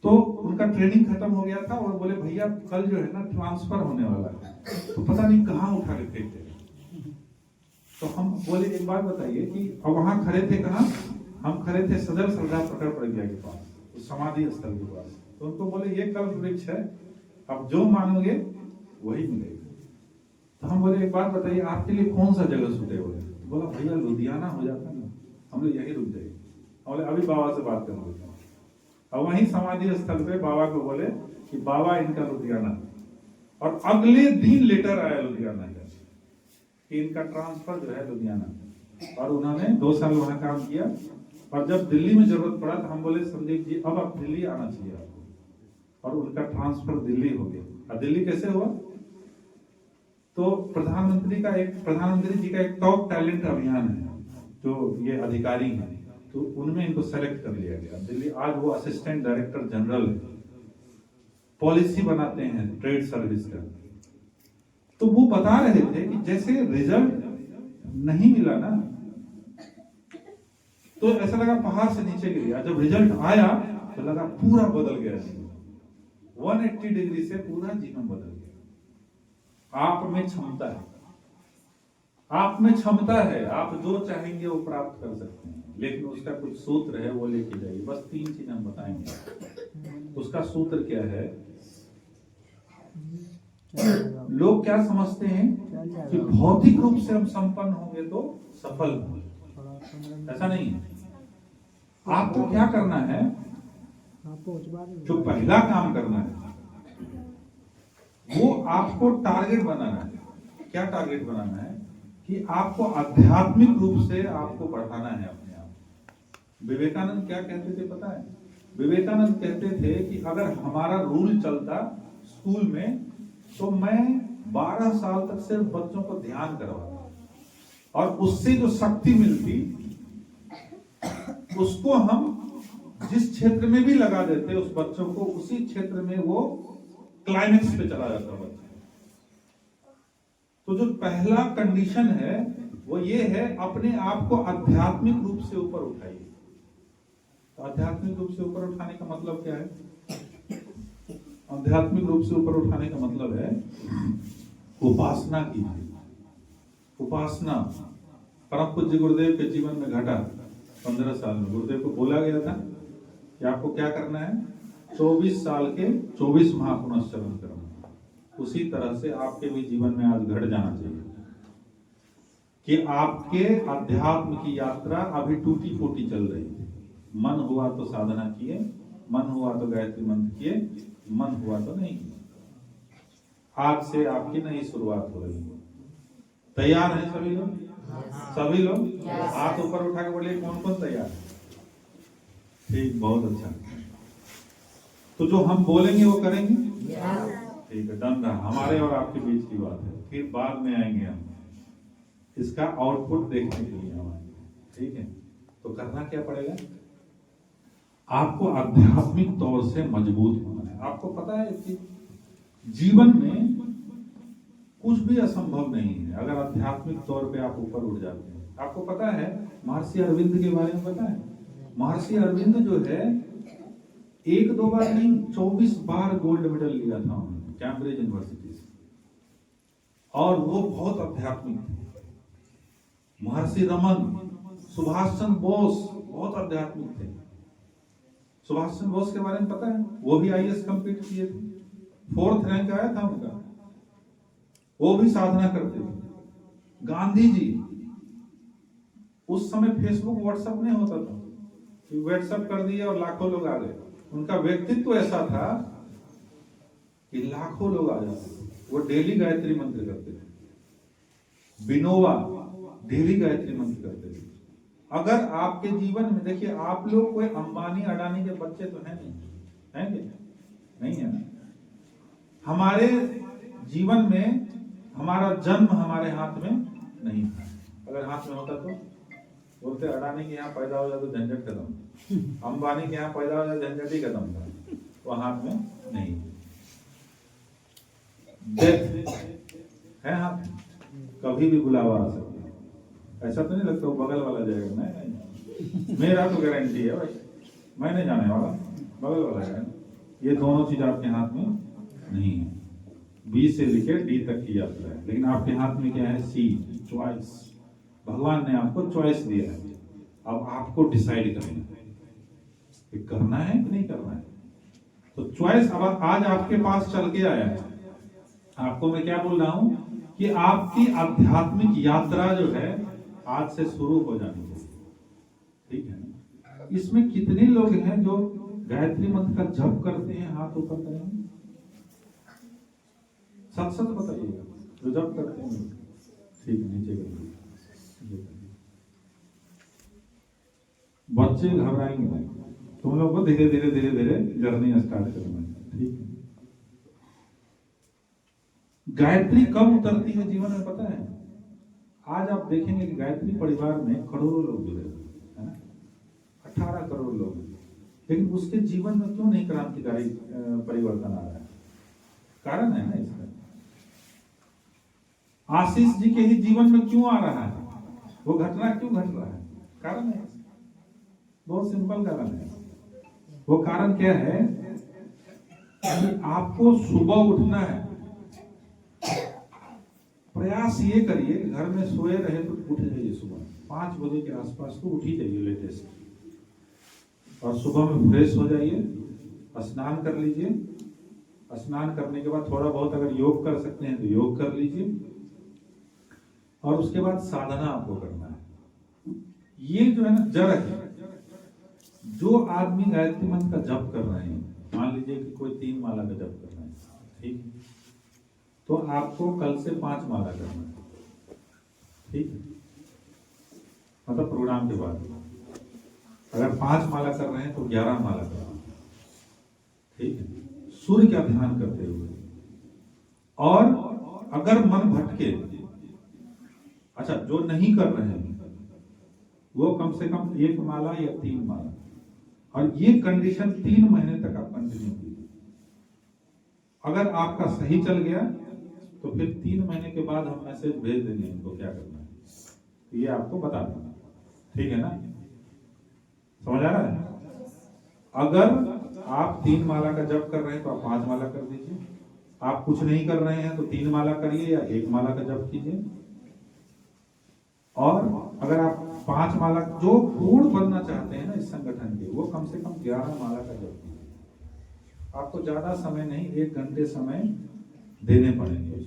तो उनका ट्रेनिंग खत्म हो गया था और बोले भैया कल जो है ना ट्रांसफर होने वाला है, तो पता नहीं कहाँ उठा के फेंक दे। तो हम बोले एक बात बताइए कि अब वहां खड़े थे कहाँ? हम खड़े थे सदर सरदार पकड़ प्रज्ञा के पास, समाधि स्थल के पास। तो उनको बोले ये कल्प वृक्ष है, आप जो मानोगे वही मिलेगा। तो हम बोले एक बात बताइए, आपके लिए कौन सा जगह सुटेबल है? तो बोला भैया लुधियाना हो जाता ना, हम लोग यही रुक जाएंगे। बोले अभी बाबा से बात कर लेते हैं। और वहीं समाधि स्थल पे बाबा को बोले कि बाबा इनका लुधियाना, और अगले दिन लेटर आया लुधियाना कि इनका ट्रांसफर जो है लुधियाना। और उन्होंने 2 साल वहां काम किया, और जब दिल्ली में जरूरत पड़ा तो हम बोले संदीप जी अब आप दिल्ली आना चाहिए आपको, और उनका ट्रांसफर दिल्ली हो गया। और दिल्ली कैसे हुआ? तो प्रधानमंत्री जी का एक टॉप टैलेंट अभियान है, जो ये अधिकारी हैं, तो उनमें इनको सेलेक्ट कर लिया गया दिल्ली। आज वो असिस्टेंट डायरेक्टर जनरल है, पॉलिसी बनाते हैं ट्रेड सर्विस का। तो वो बता रहे थे कि जैसे रिजल्ट नहीं मिला ना, तो ऐसा लगा पहाड़ से नीचे गिर गया। जब रिजल्ट आया तो लगा पूरा बदल गया जीवन, 180 डिग्री से पूरा जीवन बदल गया। आप में क्षमता है, आप में क्षमता है, आप जो चाहेंगे वो प्राप्त कर सकते हैं, लेकिन उसका कुछ सूत्र है, वो लेके जाइए। बस 3 चीज हम बताएंगे। उसका सूत्र क्या है? लोग क्या समझते हैं कि भौतिक रूप से हम संपन्न होंगे तो सफल होंगे, ऐसा नहीं है। आपको क्या करना है? जो पहला काम करना है वो आपको टारगेट बनाना है। क्या टारगेट बनाना है? कि आपको आध्यात्मिक रूप से आपको बढ़ाना है अपने आप। विवेकानंद क्या कहते थे पता है? विवेकानंद कहते थे कि अगर हमारा रूल चलता स्कूल में तो मैं 12 साल तक सिर्फ बच्चों को ध्यान करवाता, और उससे जो शक्ति मिलती उसको हम जिस क्षेत्र में भी लगा देते उस बच्चों को, उसी क्षेत्र में वो क्लाइमेक्स पे चला जाता बच्चा। तो जो पहला कंडीशन है वो ये है, अपने आप को आध्यात्मिक रूप से ऊपर उठाइए। तो आध्यात्मिक रूप से ऊपर उठाने का मतलब क्या है? आध्यात्मिक रूप से ऊपर उठाने का मतलब है उपासना कीजिए। उपासना परम पूज्य गुरुदेव के जीवन में घटा 15 साल में। गुरुदेव को बोला गया था कि आपको क्या करना है? 24 साल के 24 महापुनश्चरण करना। उसी तरह से आपके भी जीवन में आज घट जाना चाहिए कि आपके अध्यात्म की यात्रा अभी टूटी फूटी चल रही है। मन हुआ तो साधना किए, मन हुआ तो गायत्री मंत्र किए, मन हुआ तो नहीं किया। आज से आपकी नई शुरुआत हो रही है। तैयार हैं सभी लोग? सभी लोग हाथ ऊपर उठा के बोलिए कौन कौन तैयार है? ठीक, बहुत अच्छा। तो जो हम बोलेंगे वो करेंगे? ठीक है, डन रहा। हमारे और आपके बीच की बात है, फिर बाद में आएंगे हम इसका आउटपुट देखने के लिए हमारे। ठीक है, तो करना क्या पड़ेगा? आपको आध्यात्मिक तौर से मजबूत होना है। आपको पता है कि जीवन में कुछ भी असंभव नहीं है अगर आध्यात्मिक तौर पे आप ऊपर उठ जाते हैं। आपको पता है महर्षि अरविंद के बारे में पता है? महर्षि अरविंद जो है 1-2 बार नहीं 24 बार गोल्ड मेडल लिया था उन्होंने कैम्ब्रिज यूनिवर्सिटी से, और वो बहुत आध्यात्मिक थे। महर्षि रमन, सुभाष चंद्र बोस बहुत आध्यात्मिक थे। सुभाष चंद्र बोस के बारे में पता है? वो भी IAS कंप्लीट किए थे, 4th रैंक आया था उनका, वो भी साधना करते थे। गांधी जी, उस समय फेसबुक व्हाट्सएप नहीं होता था, व्हाट्सएप कर दिया और लाखों लोग आ गए। उनका व्यक्तित्व ऐसा था कि लाखों लोग आ जाते थे। वो डेली गायत्री मंत्र करते थे। विनोबा डेली गायत्री मंत्र करते थे। अगर आपके जीवन में देखिए, आप लोग कोई अंबानी अडानी के बच्चे तो हैं नहीं, हैं क्या? नहीं है ना। हमारे जीवन में हमारा जन्म हमारे हाथ में नहीं था। अगर हाथ में होता तो बोलते अडानी के यहाँ पैदा हो जाए तो झंझट खत्म, अंबानी के यहाँ पैदा हो जाए झंझट ही खत्म था। वो हाथ में नहीं। डेथ है हाथ, कभी भी बुलावा आ सकता है। ऐसा तो नहीं लगता वो बगल वाला जाएगा? नहीं, मेरा तो गारंटी है भाई, मैं नहीं जाने वाला, बगल वाला जाएगा। ये दोनों चीज आपके हाथ में नहीं है। B से लेकर D तक की यात्रा है, लेकिन आपके हाथ में क्या है? C, choice. भगवान ने आपको चॉइस दिया है, अब आपको डिसाइड करना है कि करना है कि नहीं करना है। तो चॉइस अब आज आपके पास चल के आया है। आपको मैं क्या बोल रहा हूं कि आपकी आध्यात्मिक यात्रा जो है आज से शुरू हो जानी चाहिए, ठीक है। इसमें कितने लोग हैं जो गायत्री मंत्र का जप करते हैं? हाथ ऊपर करेंगे, सच सच बताइएगा जो जप करते हैं। ठीक है, नीचे करिए। बच्चे घबराएंगे नहीं, तुम लोग को धीरे धीरे धीरे धीरे जर्नी स्टार्ट करना है, ठीक है। गायत्री कब उतरती है जीवन में पता है? आज आप देखेंगे कि गायत्री परिवार में करोड़ों लोग जुड़े हुए हैं ना, 18 करोड़ लोग, लेकिन उसके जीवन में क्यों नहीं क्रांतिकारी परिवर्तन आ रहा है? कारण है ना इसका। आशीष जी के ही जीवन में क्यों आ रहा है? वो घटना क्यों घट रहा है? कारण है, बहुत सिंपल कारण है। वो कारण क्या है कि आपको सुबह उठना है। प्रयास ये करिए कि घर में सोए रहे तो उठ जाइए, सुबह 5 बजे के आसपास तो उठ ही जाइए लेटेस्ट, और सुबह में फ्रेश हो जाइए, स्नान कर लीजिए। स्नान करने के बाद थोड़ा बहुत अगर योग कर सकते हैं तो योग कर लीजिए, और उसके बाद साधना आपको करना है। ये जो है ना जड़ है। जो आदमी गायत्री मंत्र का जप कर रहे हैं, मान लीजिए कि कोई 3 माला का जप कर रहे हैं, ठीक है, तो आपको कल से 5 माला करना है, ठीक है, मतलब प्रोग्राम के बाद। अगर 5 माला कर रहे हैं तो 11 माला करना है, ठीक है, सूर्य का ध्यान करते हुए। और अगर मन भटके, अच्छा जो नहीं कर रहे हैं वो कम से कम 1 माला या 3 माला, और ये कंडीशन 3 महीने तक आप कंटिन्यू कीजिए। अगर आपका सही चल गया तो फिर 3 महीने के बाद हम मैसेज भेज देंगे इनको क्या करना है, तो ये आपको बता देना, ठीक है ना, समझ आ रहा है? अगर आप 3 माला का जप कर रहे हैं तो आप 5 माला कर दीजिए। आप कुछ नहीं कर रहे हैं तो 3 माला करिए या 1 माला का जप कीजिए। और अगर आप 5 माला जो पूर्ण बनना चाहते हैं ना इस संगठन के, वो कम से कम 11 माला का जप कीजिए। आपको ज्यादा समय नहीं, 1 घंटे समय देने पड़ेंगे।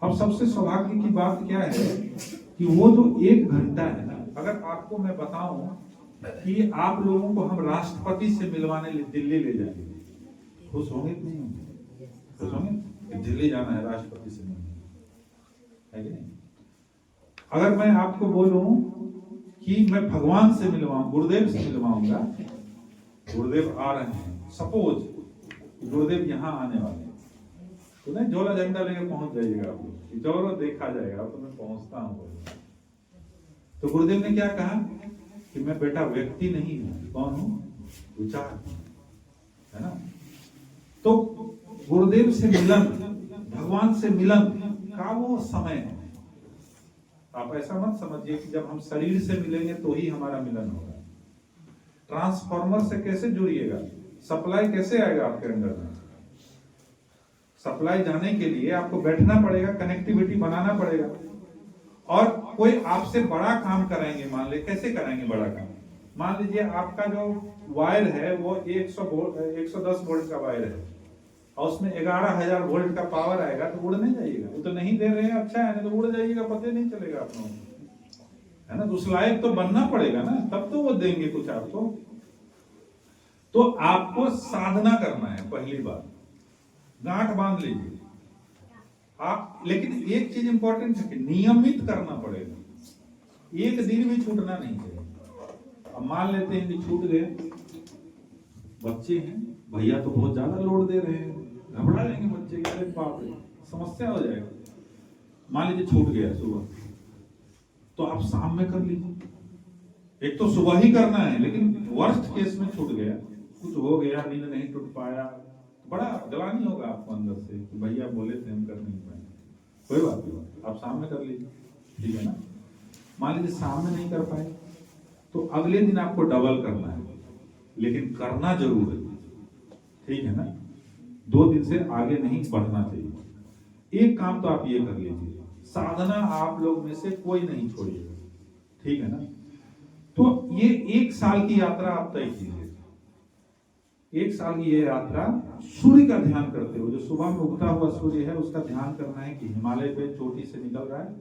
अब सबसे सौभाग्य की बात क्या है कि वो जो 1 घंटा है ना, अगर आपको मैं बताऊं कि आप लोगों को हम राष्ट्रपति से मिलवाने दिल्ली ले जाएंगे, खुश होंगे कि नहीं होंगे? खुश होंगे? दिल्ली जाना है राष्ट्रपति से मिलने, है कि नहीं? अगर मैं आपको बोलूं कि मैं भगवान से मिलवाऊं, गुरुदेव से मिलवाऊंगा, गुरुदेव आ रहे हैं, सपोज गुरुदेव यहाँ आने वाले हैं, तो नहीं झोला झंडा लेके पहुंच जाइएगा आप लोग, जोरो देखा जाएगा, अब तो मैं पहुंचता हूँ। तो गुरुदेव ने क्या कहा कि मैं बेटा व्यक्ति नहीं हूं, कौन हूं? विचार, है ना। तो गुरुदेव से मिलन, भगवान से मिलन का वो समय है। आप ऐसा मत समझिए कि जब हम शरीर से मिलेंगे तो ही हमारा मिलन होगा। ट्रांसफार्मर से कैसे जुड़िएगा? सप्लाई कैसे आएगा आपके अंदर में? सप्लाई जाने के लिए आपको बैठना पड़ेगा, कनेक्टिविटी बनाना पड़ेगा, और कोई आपसे बड़ा काम कराएंगे। मान ले कैसे कराएंगे बड़ा काम? मान लीजिए आपका जो वायर है वो 110 वोल्ट का वायर है, और उसमें 11,000 वोल्ट का पावर आएगा, तो उड़ नहीं जाइएगा। वो तो नहीं दे रहे हैं, अच्छा है, नहीं तो उड़ जाइएगा, पता नहीं चलेगा आप लोगों को, है ना। तो उस लायक तो बनना पड़ेगा ना, तब तो वो देंगे कुछ आपको। तो आपको साधना करना है, पहली बात गांठ बांध लीजिए आप। लेकिन एक चीज इंपॉर्टेंट है कि नियमित करना पड़ेगा, एक दिन भी छूटना नहीं चाहिए। अब मान लेते हैं कि छूट गए, बच्चे हैं, भैया तो बहुत ज्यादा लोड दे रहे हैं, घबरा जाएंगे बच्चे, अरे बाप रे समस्या हो जाएगा। मान लीजिए छूट गया सुबह, तो आप शाम में कर लीजिए। एक तो सुबह ही करना है, लेकिन वर्स्ट केस में छूट गया, कुछ हो गया, नींद नहीं टूट पाया, बड़ा गलानी होगा आपको अंदर से कि भैया बोले थे हम कर नहीं पाए। कोई बात नहीं, आप शाम में कर लीजिए, ठीक है ना। मान लीजिए शाम में नहीं कर पाए तो अगले दिन आपको डबल करना है, लेकिन करना जरूर है, ठीक है ना। 2 दिन से आगे नहीं बढ़ना चाहिए। एक काम तो आप ये कर लीजिए, साधना आप लोग में से कोई नहीं छोड़िएगा, ठीक है ना। तो ये 1 साल की यात्रा आप तय कीजिए। एक साल की ये यात्रा सूर्य का ध्यान करते हुए, जो सुबह में उगता हुआ सूर्य है उसका ध्यान करना है कि हिमालय पे चोटी से निकल रहा है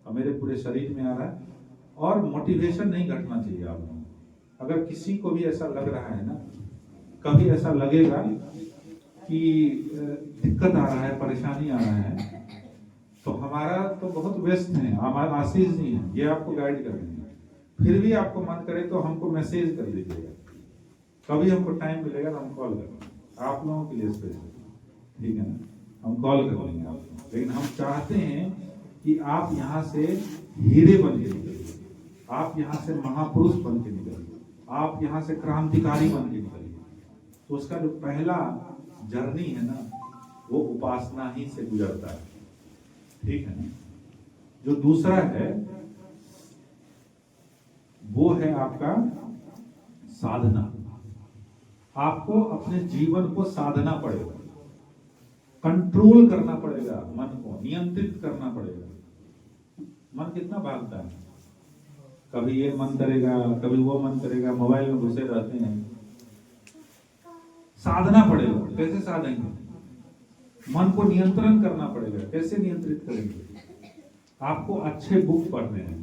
और मेरे पूरे शरीर में आ रहा है। और मोटिवेशन नहीं घटना चाहिए आप लोगों को। अगर किसी को भी ऐसा लग रहा है ना, कभी ऐसा लगेगा कि दिक्कत आ रहा है, परेशानी आ रहा है, तो हमारा तो बहुत व्यस्त है, हमारा आशीष जी है, ये आपको गाइड करेंगे। फिर भी आपको मन करे तो हमको मैसेज कर दीजिएगा, कभी हमको टाइम मिलेगा तो हम कॉल करेंगे आप लोगों के लिए स्पेशल, ठीक है ना, हम कॉल कर लेंगे आपको। लेकिन हम चाहते हैं कि आप यहाँ से हीरे बन के निकलिए, आप यहाँ से महापुरुष बन के निकलिए, आप यहाँ से क्रांतिकारी बन के निकलिए। तो उसका जो पहला जर्नी है ना, वो उपासना ही से गुजरता है, ठीक है ना। जो दूसरा है वो है आपका साधना। आपको अपने जीवन को साधना पड़ेगा, कंट्रोल करना पड़ेगा, मन को नियंत्रित करना पड़ेगा। मन कितना भागता है, कभी ये मन करेगा, कभी वो मन करेगा, मोबाइल में घुसे रहते हैं। साधना पड़ेगा, कैसे साधेंगे? मन को नियंत्रण करना पड़ेगा, कैसे नियंत्रित करेंगे? आपको अच्छे बुक पढ़ने हैं,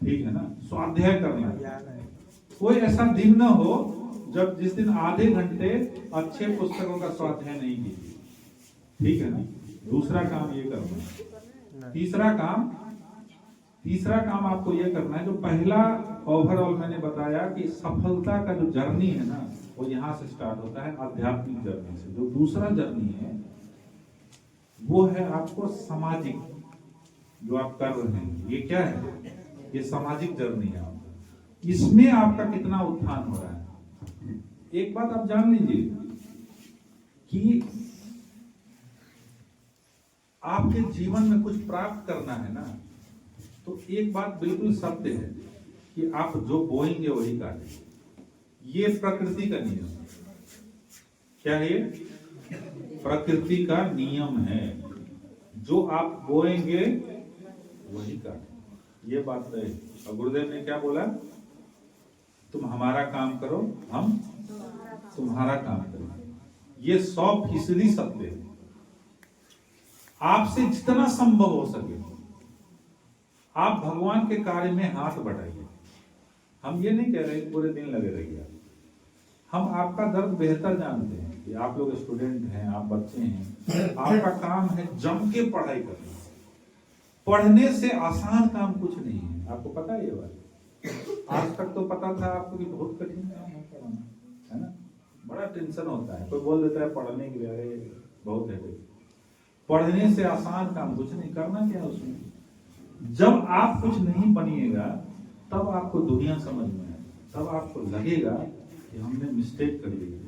ठीक है ना, स्वाध्याय करना है। कोई ऐसा दिन ना हो जब जिस दिन आधे घंटे अच्छे पुस्तकों का स्वाध्याय नहीं कीजिए, ठीक है ना। दूसरा काम ये करना है। तीसरा काम आपको ये करना है, जो पहला ओवरऑल मैंने बताया कि सफलता का जो जर्नी है ना, वो यहाँ से स्टार्ट होता है आध्यात्मिक जर्नी से। जो दूसरा जर्नी है वो है आपको सामाजिक, जो आप कर रहे हैं, ये क्या है? ये सामाजिक जर्नी है। इसमें आपका कितना उत्थान हो रहा है? एक बात आप जान लीजिए कि आपके जीवन में कुछ प्राप्त करना है ना, तो एक बात बिल्कुल सत्य है कि आप जो बोएंगे वही काटेंगे। ये प्रकृति का नियम है। क्या है ये? प्रकृति का नियम है। जो आप बोएंगे वही काटेंगे, ये बात है। और गुरुदेव ने क्या बोला? तुम हमारा काम करो, हम तुम्हारा काम करो। ये 100% सत्य है। आपसे जितना संभव हो सके आप भगवान के कार्य में हाथ बढ़ाइए। हम ये नहीं कह रहे कि पूरे दिन लगे रहिए। हम आपका दर्द बेहतर जानते हैं कि आप लोग स्टूडेंट हैं, आप बच्चे हैं, आपका काम है जम के पढ़ाई करना। पढ़ने से आसान काम कुछ नहीं है, आपको पता है ये बात। आज तक तो पता था आपको कि बहुत कठिन काम है पढ़ना, है ना, बड़ा टेंशन होता है। कोई बोल देता है पढ़ने के लिए, अरे बहुत है। पढ़ने से आसान काम कुछ नहीं, करना क्या उसमें? जब आप कुछ नहीं बनिएगा तब आपको दुनिया समझ में आए, तब आपको लगेगा कि हमने मिस्टेक कर ली,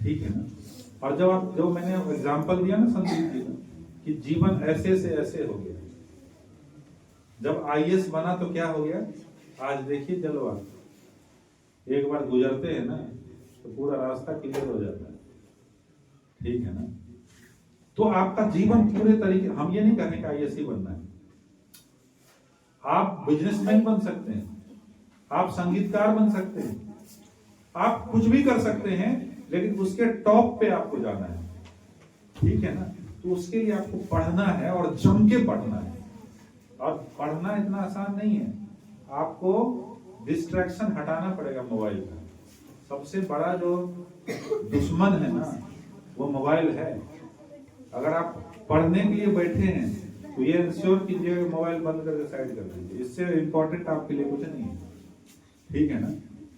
ठीक है ना। और जब मैंने एग्जांपल दिया ना संदीप जी का कि जीवन ऐसे से ऐसे हो गया, जब आईएएस बना तो क्या हो गया? आज देखिए जलवा, एक बार गुजरते हैं ना तो पूरा रास्ता क्लियर हो जाता है, ठीक है ना। तो आपका जीवन पूरे तरीके, हम ये नहीं कह रहे कि आईएएस ही बनना है, आप बिजनेसमैन बन सकते हैं, आप संगीतकार बन सकते हैं, आप कुछ भी कर सकते हैं, लेकिन उसके टॉप पे आपको जाना है, ठीक है ना। तो उसके लिए आपको पढ़ना है और जम के पढ़ना है। और पढ़ना इतना आसान नहीं है, आपको डिस्ट्रैक्शन हटाना पड़ेगा मोबाइल का। सबसे बड़ा जो दुश्मन है ना वो मोबाइल है। अगर आप पढ़ने के लिए बैठे हैं तो ये इंश्योर कीजिए मोबाइल बंद करके साइड कर दीजिए, इससे इम्पोर्टेंट आपके लिए कुछ नहीं है, ठीक है ना।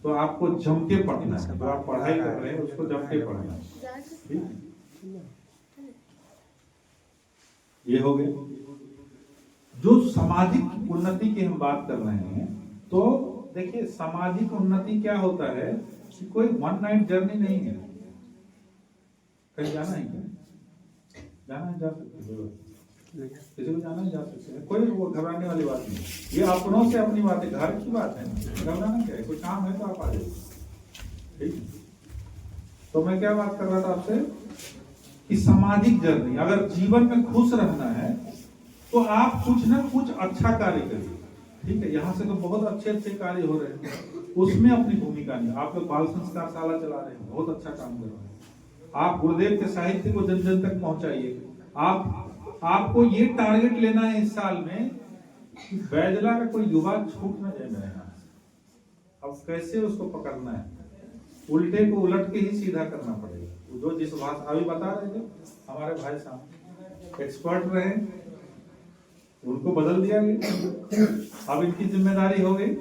तो आपको जम के पढ़ना है, तो आप पढ़ाई कर रहे हैं उसको जम के पढ़ना है, ठीक है। ये हो गया। जो सामाजिक उन्नति की हम बात कर रहे हैं, तो देखिए सामाजिक उन्नति क्या होता है कि कोई वन नाइट जर्नी नहीं है। कहीं जाना है क्या? जाना है, जा सकते हैं, किसी को जाना है जा सकते हैं, कोई वो घबराने वाली बात नहीं। ये अपनों से अपनी बात है, घर की बात है, घबराना क्या है? कोई काम है तो आप आ जाइए, ठीक है। तो मैं क्या बात कर रहा था आपसे कि सामाजिक जर्नी, अगर जीवन में खुश रहना है तो आप कुछ ना कुछ अच्छा कार्य करिए, ठीक है। यहाँ से तो बहुत अच्छे अच्छे कार्य हो रहे हैं, उसमें अपनी भूमिका नहीं। आप लोग बाल संस्कार शाला चला रहे हैं, बहुत अच्छा काम कर रहे हैं। आप गुरुदेव के साहित्य को जन जन तक पहुंचाइए। आपको ये टारगेट लेना है इस साल में कि बैजला का कोई युवा छूट न जाए मेरे यहाँ से। अब कैसे उसको पकड़ना है, उल्टे को उलट के ही सीधा करना पड़ेगा। जो जिस बात अभी बता रहे थे हमारे भाई साहब एक्सपर्ट रहे, उनको बदल दिया गया, अब इनकी जिम्मेदारी हो गई।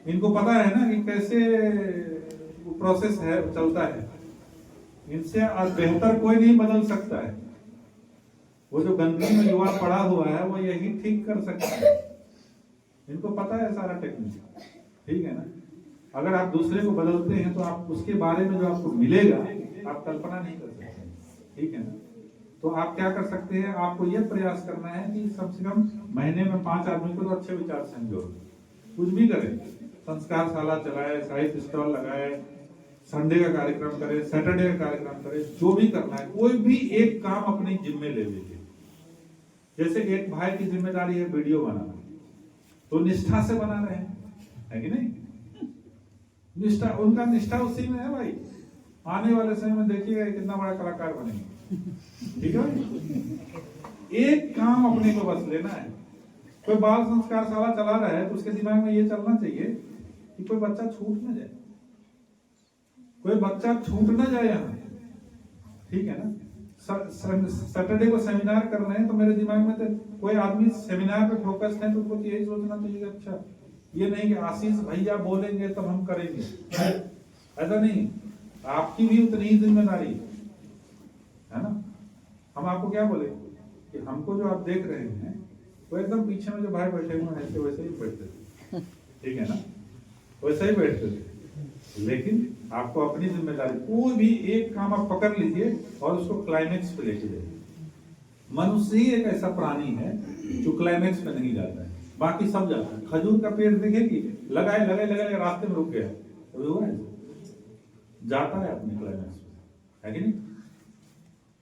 इनको पता है ना कि कैसे प्रोसेस है, चलता है। इनसे बेहतर कोई नहीं बदल सकता है। वो जो गंदगी में युवा पड़ा हुआ है वो यही ठीक कर सकता है। इनको पता है सारा टेक्निक, ठीक है ना। अगर आप दूसरे को बदलते हैं तो आप उसके बारे में जो आपको मिलेगा आप कल्पना नहीं कर सकते, ठीक है ना। तो आप क्या कर सकते हैं, आपको यह प्रयास करना है कि कम से कम महीने में 5 आदमी को तो अच्छे विचार से जोड़ो। कुछ भी करें, संस्कार शाला चलाए, साहित्य स्टॉल लगाए, संडे का कार्यक्रम करे, सैटरडे का कार्यक्रम करे, जो भी करना है, कोई भी एक काम अपनी जिम्मे ले लीजिए। जैसे एक भाई की जिम्मेदारी है वीडियो बनाना, तो निष्ठा से बना रहे हैं, है कि नहीं। निष्ठा, उनका निष्ठा उसी में है भाई। आने वाले समय में देखिएगा कितना बड़ा कलाकार बनेंगे, ठीक है भाई। एक काम अपने को बस लेना है। कोई बाल संस्कार शाला चला रहा है तो उसके दिमाग में ये चलना चाहिए कि कोई बच्चा छूट ना जाए, कोई बच्चा छूट ना जाए यहाँ, ठीक है ना। सैटरडे को सेमिनार कर रहे हैं तो मेरे दिमाग में तो कोई आदमी सेमिनार पे फोकस है तो उनको यही सोचना चाहिए, अच्छा ये नहीं कि आशीष भैया बोलेंगे तब हम करेंगे, ऐसा नहीं। आपकी भी उतनी ही जिम्मेदारी है ना। हम आपको क्या बोले कि हमको जो आप देख रहे हैं वो एकदम पीछे में जो भाई बैठे हुए हैं ऐसे वैसे ही बैठते थे, ठीक है ना, वैसे ही बैठते थे। लेकिन आपको अपनी जिम्मेदारी, कोई भी एक काम आप पकड़ लीजिए और उसको क्लाइमेक्स पे लेके जाइए। मनुष्य ही एक ऐसा प्राणी है जो क्लाइमेक्स पे नहीं जाता है, बाकी सब जाता है। खजूर का पेड़ देखेगी, लगाए लगाए लगाए रास्ते में रुक गया, तो हुआ है, जाता है अपने क्लाइमेक्स पे, है कि नहीं।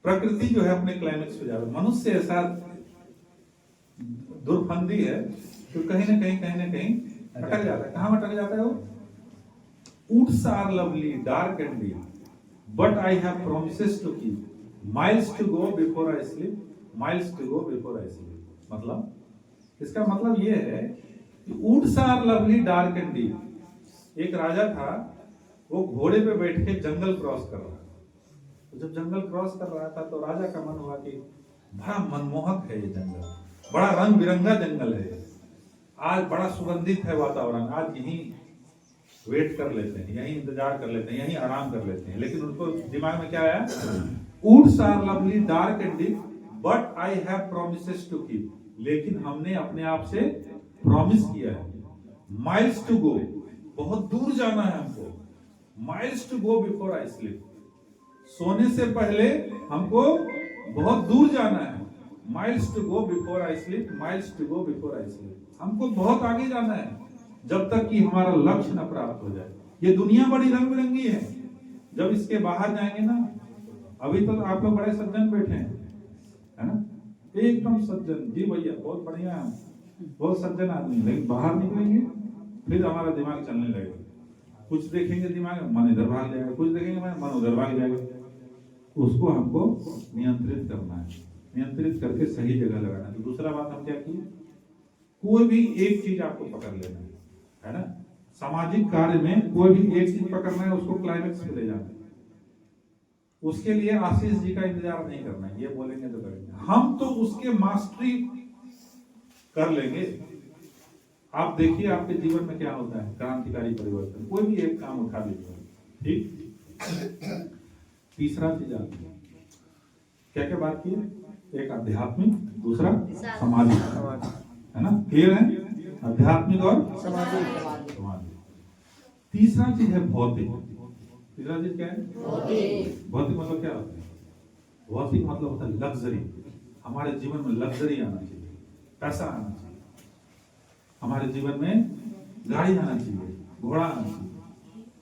प्रकृति जो है अपने क्लाइमेक्स पे जाता है। मनुष्य ऐसा दुर्फंदी है तो कहीं ना कहीं अटक जाता है। कहां अटक जाता है वो? Woods are lovely, dark and deep, but I have promises to keep. Miles to go before I sleep, miles to go before I sleep. मतलब, इसका मतलब ये है कि Woods are lovely, dark and deep. एक राजा था, वो घोड़े पे बैठ के जंगल क्रॉस कर रहा था। तो जब जंगल क्रॉस कर रहा था तो राजा का मन हुआ कि बड़ा मनमोहक है ये जंगल, बड़ा रंग बिरंगा जंगल है, आज बड़ा सुगंधित है वातावरण, आज यहीं वेट कर लेते हैं, यहीं इंतजार कर लेते हैं, यहीं आराम कर लेते हैं। लेकिन उनको दिमाग में क्या आया? Woods are lovely, dark and deep, but I have promises to keep. लेकिन हमने अपने आप से प्रॉमिस किया है, माइल्स टू गो, बहुत दूर जाना है हमको, miles to go before I sleep, सोने से पहले हमको बहुत दूर जाना है, miles to go before I sleep, miles to go before I sleep, हमको बहुत आगे जाना है जब तक कि हमारा लक्ष्य न प्राप्त हो जाए। ये दुनिया बड़ी रंग बिरंगी है, जब इसके बाहर जाएंगे ना, अभी तो आप लोग बड़े सज्जन बैठे हैं, है ना, एकदम सज्जन, जी भैया बहुत बढ़िया है, बहुत सज्जन आदमी, लेकिन बाहर निकलेंगे फिर हमारा दिमाग चलने लगेगा। कुछ देखेंगे दिमाग, मन इधर भाग जाएगा, कुछ देखेंगे मन उधर भाग जाएगा। उसको हमको नियंत्रित करना है, नियंत्रित करके सही जगह लगाना है। तो दूसरा बात हम क्या किए, कोई भी एक चीज आपको पकड़ लेना है ना। सामाजिक कार्य में कोई भी एक चीज पकड़ना है, उसको क्लाइमेक्स पे ले जाना है। उसके लिए आशीष जी का इंतजार नहीं करना है, ये बोलेंगे तो करेंगे, हम तो उसके मास्टरी कर लेंगे। आप देखिए आपके जीवन में क्या होता है, क्रांतिकारी परिवर्तन। कोई भी एक काम उठा लीजिए, ठीक। तीसरा चीज आती है, क्या क्या बात की है, एक आध्यात्मिक, दूसरा सामाजिक, है ना, क्लियर है, आध्यात्मिक और सामाजिक। तीसरा चीज है भौतिक। तीसरा चीज क्या है? भौतिक मतलब क्या होता है? भौतिक मतलब होता है लग्जरी। हमारे जीवन में लग्जरी आना चाहिए, पैसा आना चाहिए, हमारे जीवन में गाड़ी आना चाहिए, घोड़ा आना चाहिए।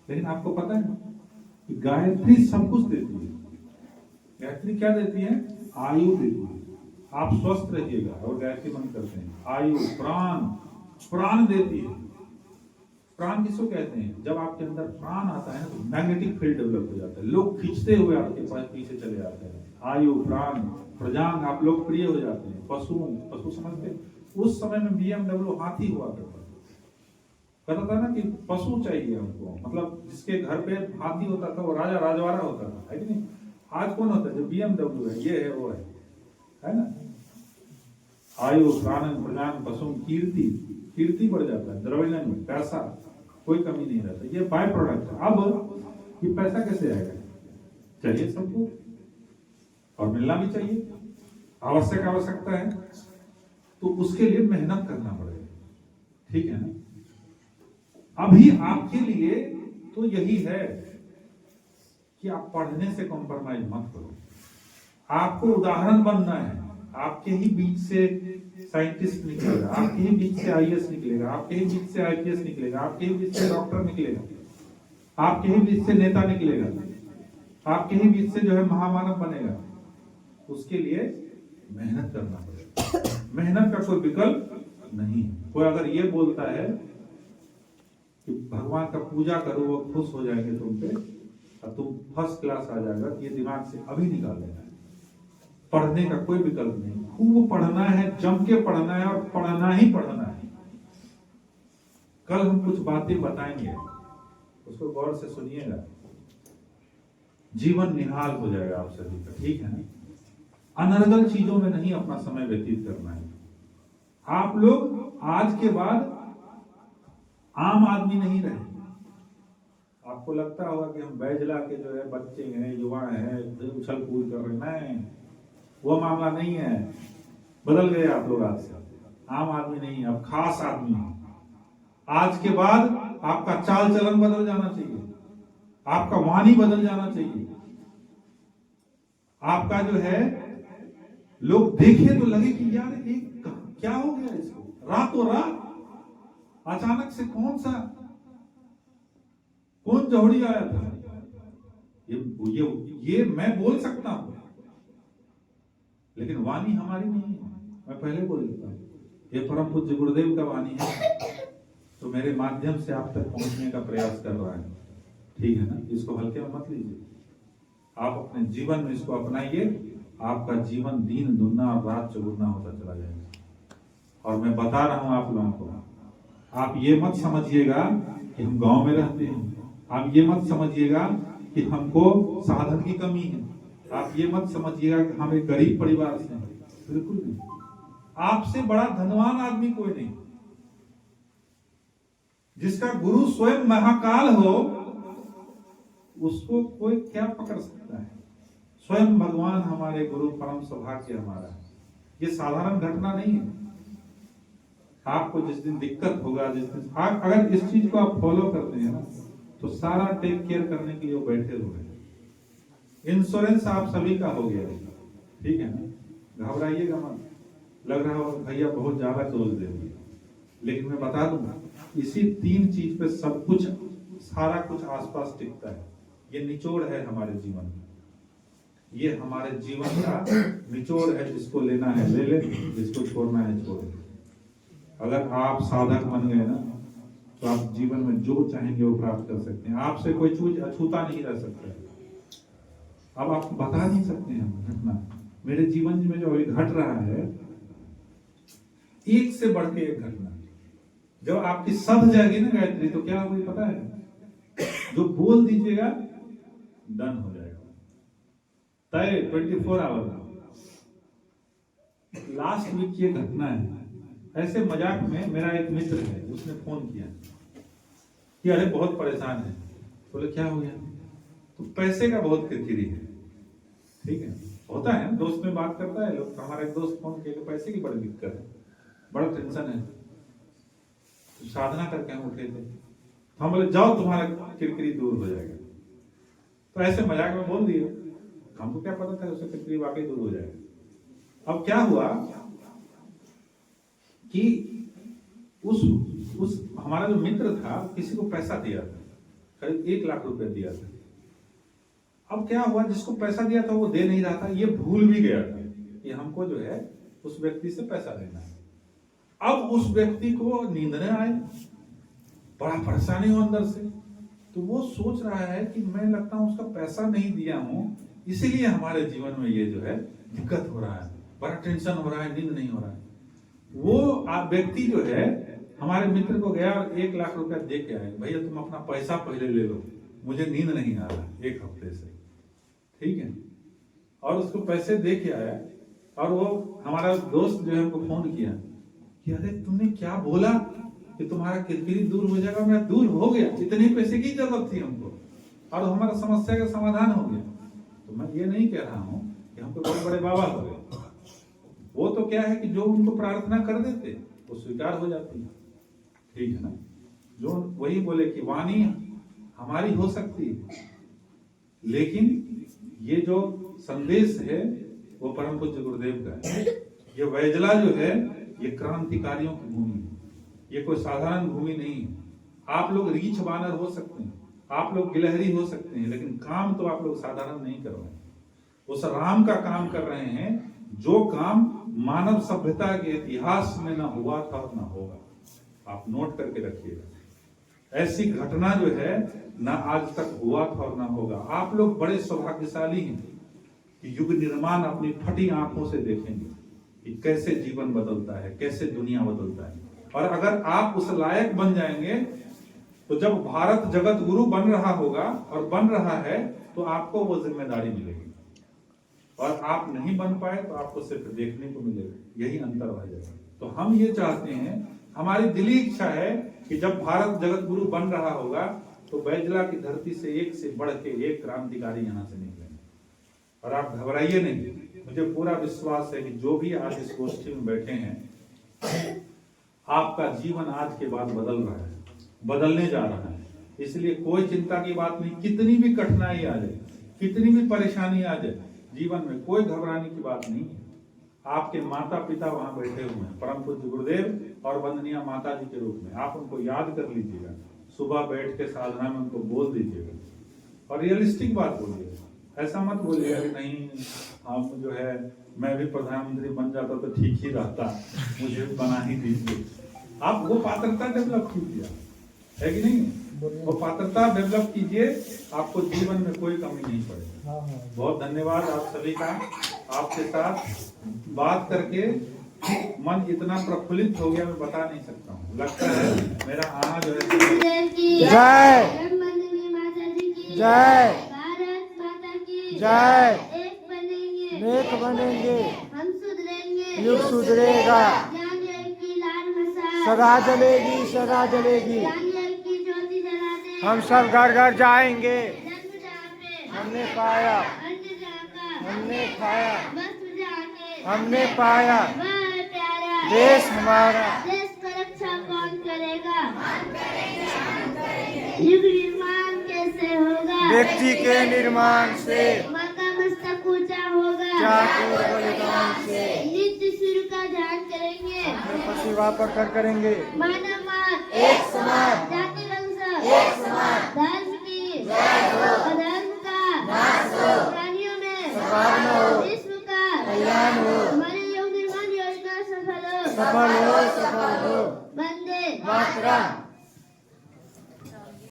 लेकिन आपको पता है कि गायत्री सब कुछ देती है। गायत्री क्या देती है? आयु देती है। आप स्वस्थ रहिएगा और गायत्री मंत्र करते हैं, आयु, प्राण, प्राण देती है। प्राण किसको कहते हैं? जब आपके अंदर प्राण आता है ना तो मैग्नेटिक फील्ड डेवलप हो जाता है, लोग खींचते हुए आपके पास पीछे चले आते हैं। आयु, प्राण, प्रजांग, आप लोग प्रिय हो जाते हैं। पशु समझते हैं? उस समय में BMW हाथी हुआ करता था ना कि पशु चाहिए हमको, मतलब जिसके घर पे हाथी होता था वो राजा राजवाड़ा होता था, है कि नहीं? आज कौन होता है? जो BMW है, ये है, वो है ना? आयु, प्राण, प्रजांग, पशु, कीर्ति बढ़ जाता है, द्रव्य में पैसा, कोई कमी नहीं रहता, ये बाय प्रोडक्ट है। अब ये पैसा कैसे आएगा? चाहिए सबको और मिलना भी चाहिए, आवश्यकता है, तो उसके लिए मेहनत करना पड़ेगा, ठीक है ना? अभी आपके लिए तो यही है कि आप पढ़ने से कॉम्प्रोमाइज मत करो। आपको उदाहरण बनना है, आपके ही बीच से साइंटिस्ट निकलेगा, आपके ही बीच से IAS निकलेगा, आपके ही बीच से IPS निकलेगा, आपके ही बीच से डॉक्टर निकलेगा, आपके ही बीच से नेता निकलेगा, आपके ही बीच से जो है महामानव बनेगा। उसके लिए मेहनत करना पड़ेगा, मेहनत का कोई विकल्प नहीं है। कोई अगर ये बोलता है कि भगवान का पूजा करो वो खुश हो जाएंगे तुम पे और तुम फर्स्ट क्लास आ जाएगा, ये दिमाग से अभी निकाल देना है। पढ़ने का कोई विकल्प नहीं, खूब पढ़ना है, जम के पढ़ना है और पढ़ना ही पढ़ना है। कल हम कुछ बातें बताएंगे, उसको गौर से सुनिएगा, जीवन निहाल हो जाएगा आप सभी का, ठीक है ना? अनर्गल चीजों में नहीं अपना समय व्यतीत करना है। आप लोग आज के बाद आम आदमी नहीं रहे। आपको लगता होगा कि हम बैजला के जो है बच्चे हैं, युवा हैं, उछल कूद कर रहे हैं, वो मामला नहीं है। बदल गए आप लोग, आज से आम आदमी नहीं, अब खास आदमी है। आज के बाद आपका चाल चलन बदल जाना चाहिए, आपका वाणी बदल जाना चाहिए, आपका जो है लोग देखे तो लगे कि यार एक क्या हो गया इसको, रातों रात अचानक से कौन जौहरी आया था। ये मैं बोल सकता हूं, लेकिन वाणी हमारी नहीं है। मैं पहले बोल देता हूं, ये परम पूज्य गुरुदेव का वाणी है, तो मेरे माध्यम से आप तक पहुंचने का प्रयास कर रहा है, ठीक है ना? इसको हल्के में मत लीजिए, आप अपने जीवन में इसको अपनाइए, आपका जीवन दिन दुगना और रात चौगुना होता चला जाएगा। और मैं बता रहा हूं आप लोगों को, आप ये मत समझिएगा कि हम गांव में रहते हैं, आप ये मत समझिएगा कि हमको साधन की कमी है, आप ये मत समझिएगा कि हम एक गरीब परिवार से हैं, बिल्कुल नहीं। आपसे बड़ा धनवान आदमी कोई नहीं। जिसका गुरु स्वयं महाकाल हो, उसको कोई क्या पकड़ सकता है? स्वयं भगवान हमारे गुरु, परम सौभाग्य हमारा। ये साधारण घटना नहीं है। आपको जिस दिन दिक्कत होगा, जिस दिन अगर इस चीज को आप फॉलो करते हैं ना, तो सारा टेक केयर करने के लिए वो बैठे हुए हैं। इंश्योरेंस आप सभी का हो गया है, ठीक है ना? घबराइएगा मत। लग रहा हो भैया बहुत ज्यादा डोज दे दिए, लेकिन मैं बता दूंगा, इसी 3 चीज पे सब कुछ, सारा कुछ आसपास टिकता है। ये निचोड़ है हमारे जीवन का, ये हमारे जीवन का निचोड़ है। जिसको लेना है ले ले, जिसको छोड़ना है छोड़ दे। अगर आप साधक बन गए ना, तो आप जीवन में जो चाहेंगे वो प्राप्त कर सकते हैं। आपसे कोई चीज अछूता नहीं रह सकता है। अब आपको बता नहीं सकते हैं घटना, मेरे जीवन में जो घट रहा है, एक से बढ़ के एक घटना। जब आपकी सध जाएगी ना गायत्री, तो क्या होगी पता है? जो बोल दीजिएगा डन हो जाएगा, तय 24 आवर में। लास्ट वीक की घटना है। ऐसे मजाक में मेरा एक मित्र है, उसने फोन किया कि अरे बहुत परेशान है। बोले क्या हो गया? तो पैसे का बहुत किरकिरी है, ठीक है, होता है, दोस्त में बात करता है लोग। हमारा एक दोस्त फोन किया, पैसे की बड़ी दिक्कत है, बड़ा टेंशन है। तो साधना करके हम उठे थे, हम बोले जाओ तुम्हारा किरकिरी दूर हो जाएगा। तो ऐसे मजाक में बोल दिए, हमको क्या पता था उससे किरकिरी वाकई दूर हो जाएगा। अब क्या हुआ कि उस हमारा जो मित्र था, किसी को पैसा दिया था, करीब 1 लाख रुपए दिया था। अब क्या हुआ, जिसको पैसा दिया था वो दे नहीं रहा था, ये भूल भी गया था कि हमको जो है उस व्यक्ति से पैसा लेना है। अब उस व्यक्ति को नींद न आए, बड़ा परेशानी हो अंदर से। तो वो सोच रहा है कि मैं लगता हूं उसका पैसा नहीं दिया हूं, इसीलिए हमारे जीवन में ये जो है दिक्कत हो रहा है, बड़ा टेंशन हो रहा है, नींद नहीं हो रहा है। वो व्यक्ति जो है हमारे मित्र को गया और 1 लाख रुपया दे के आए, भैया तुम अपना पैसा पहले ले लो, मुझे नींद नहीं आ रहा 1 हफ्ते से, ठीक है। और उसको पैसे दे के आया और वो हमारा दोस्त जो है हमको फोन किया कि अरे तुमने क्या बोला कि तुम्हारा किरकिरी दूर हो जाएगा, मेरा दूर हो गया, इतने पैसे की जरूरत थी हमको और हमारा समस्या का समाधान हो गया। तो मैं ये नहीं कह रहा हूं कि हमको बड़े बड़े बाबा हो गए, वो तो क्या है कि जो उनको प्रार्थना कर देते वो स्वीकार हो जाती है, ठीक है ना। जो वही बोले कि वाणी हमारी हो सकती है, लेकिन ये जो संदेश है वो परम पूज्य गुरुदेव का है। ये वैजला जो है ये क्रांतिकारियों की भूमि है, ये कोई साधारण भूमि नहीं है। आप लोग रीछ बानर हो सकते हैं, आप लोग गिलहरी हो सकते हैं, लेकिन काम तो आप लोग साधारण नहीं कर रहे हैं। उस राम का काम कर रहे हैं जो काम मानव सभ्यता के इतिहास में ना हुआ था और ना होगा। आप नोट करके रखिएगा, ऐसी घटना जो है ना आज तक हुआ था और ना होगा। आप लोग बड़े सौभाग्यशाली हैं कि युग निर्माण अपनी फटी आंखों से देखेंगे कि कैसे जीवन बदलता है, कैसे दुनिया बदलता है। और अगर आप उस लायक बन जाएंगे तो जब भारत जगत गुरु बन रहा होगा और बन रहा है तो आपको वो जिम्मेदारी मिलेगी, और आप नहीं बन पाए तो आपको सिर्फ देखने को मिलेगा, यही अंतर रह जाएगा। तो हम ये चाहते हैं, हमारी दिली इच्छा है कि जब भारत जगत गुरु बन रहा होगा तो बैजला की धरती से बढ़ के एक क्रांतिकारी यहाँ से निकलेंगे। और आप घबराइए नहीं, मुझे पूरा विश्वास है कि जो भी आज इस गोष्ठी में बैठे हैं आपका जीवन आज के बाद बदल रहा है, बदलने जा रहा है। इसलिए कोई चिंता की बात नहीं, कितनी भी कठिनाई आ जाए, कितनी भी परेशानी आ जाए, जीवन में कोई घबराने की बात नहीं है। आपके माता पिता वहां बैठे हुए हैं, परम पूज्य गुरुदेव और वंदनीय माता जी के रूप में, आप उनको याद कर लीजिएगा, सुबह बैठ के साधना में उनको बोल दीजिएगा और रियलिस्टिक बात बोलिएगा। ऐसा मत बोलिएगा कि नहीं आप जो है मैं भी प्रधानमंत्री बन जाता तो ठीक ही रहता, मुझे बना ही दीजिए। आप वो पात्रता डेवलप कीजिए, है कि नहीं, वो पात्रता डेवलप कीजिए, आपको जीवन में कोई कमी नहीं पड़ेगी। बहुत धन्यवाद आप सभी का, आपके साथ बात करके मन इतना प्रफुल्लित हो गया मैं बता नहीं सकता हूँ। लगता है मेरा आना जो है जय जय जय, एक बनेंगे, नेक बनेंगे, हम सुधरेंगे, युग सुधरेगा, ज्ञान की लाल मशाल सदा जलेगी सदा जलेगी, ज्ञान की ज्योति जला दे। हम सब घर घर जाएंगे, जन्म जाके हमने पाया, अन्न जाकर हमने खाया, वस्त्र जाके हमने पाया, वह प्यारा देश हमारा, देश का रक्षा कौन करेगा? युग निर्माण कैसे होगा? व्यक्ति के निर्माण से, माँ का मस्तक ऊंचा होगा, जागरूक बलिदान से, नित्य सूर्य का ध्यान करेंगे, सेवा पर कर करेंगे, मानव मान एक समान, जाति वंश एक समान, धर्म की अधर्म का प्राणियों में सद्भावना हो, विश्व का कल्याण हो, हमारी योग निर्माण योजना सफल हो। सफल हो।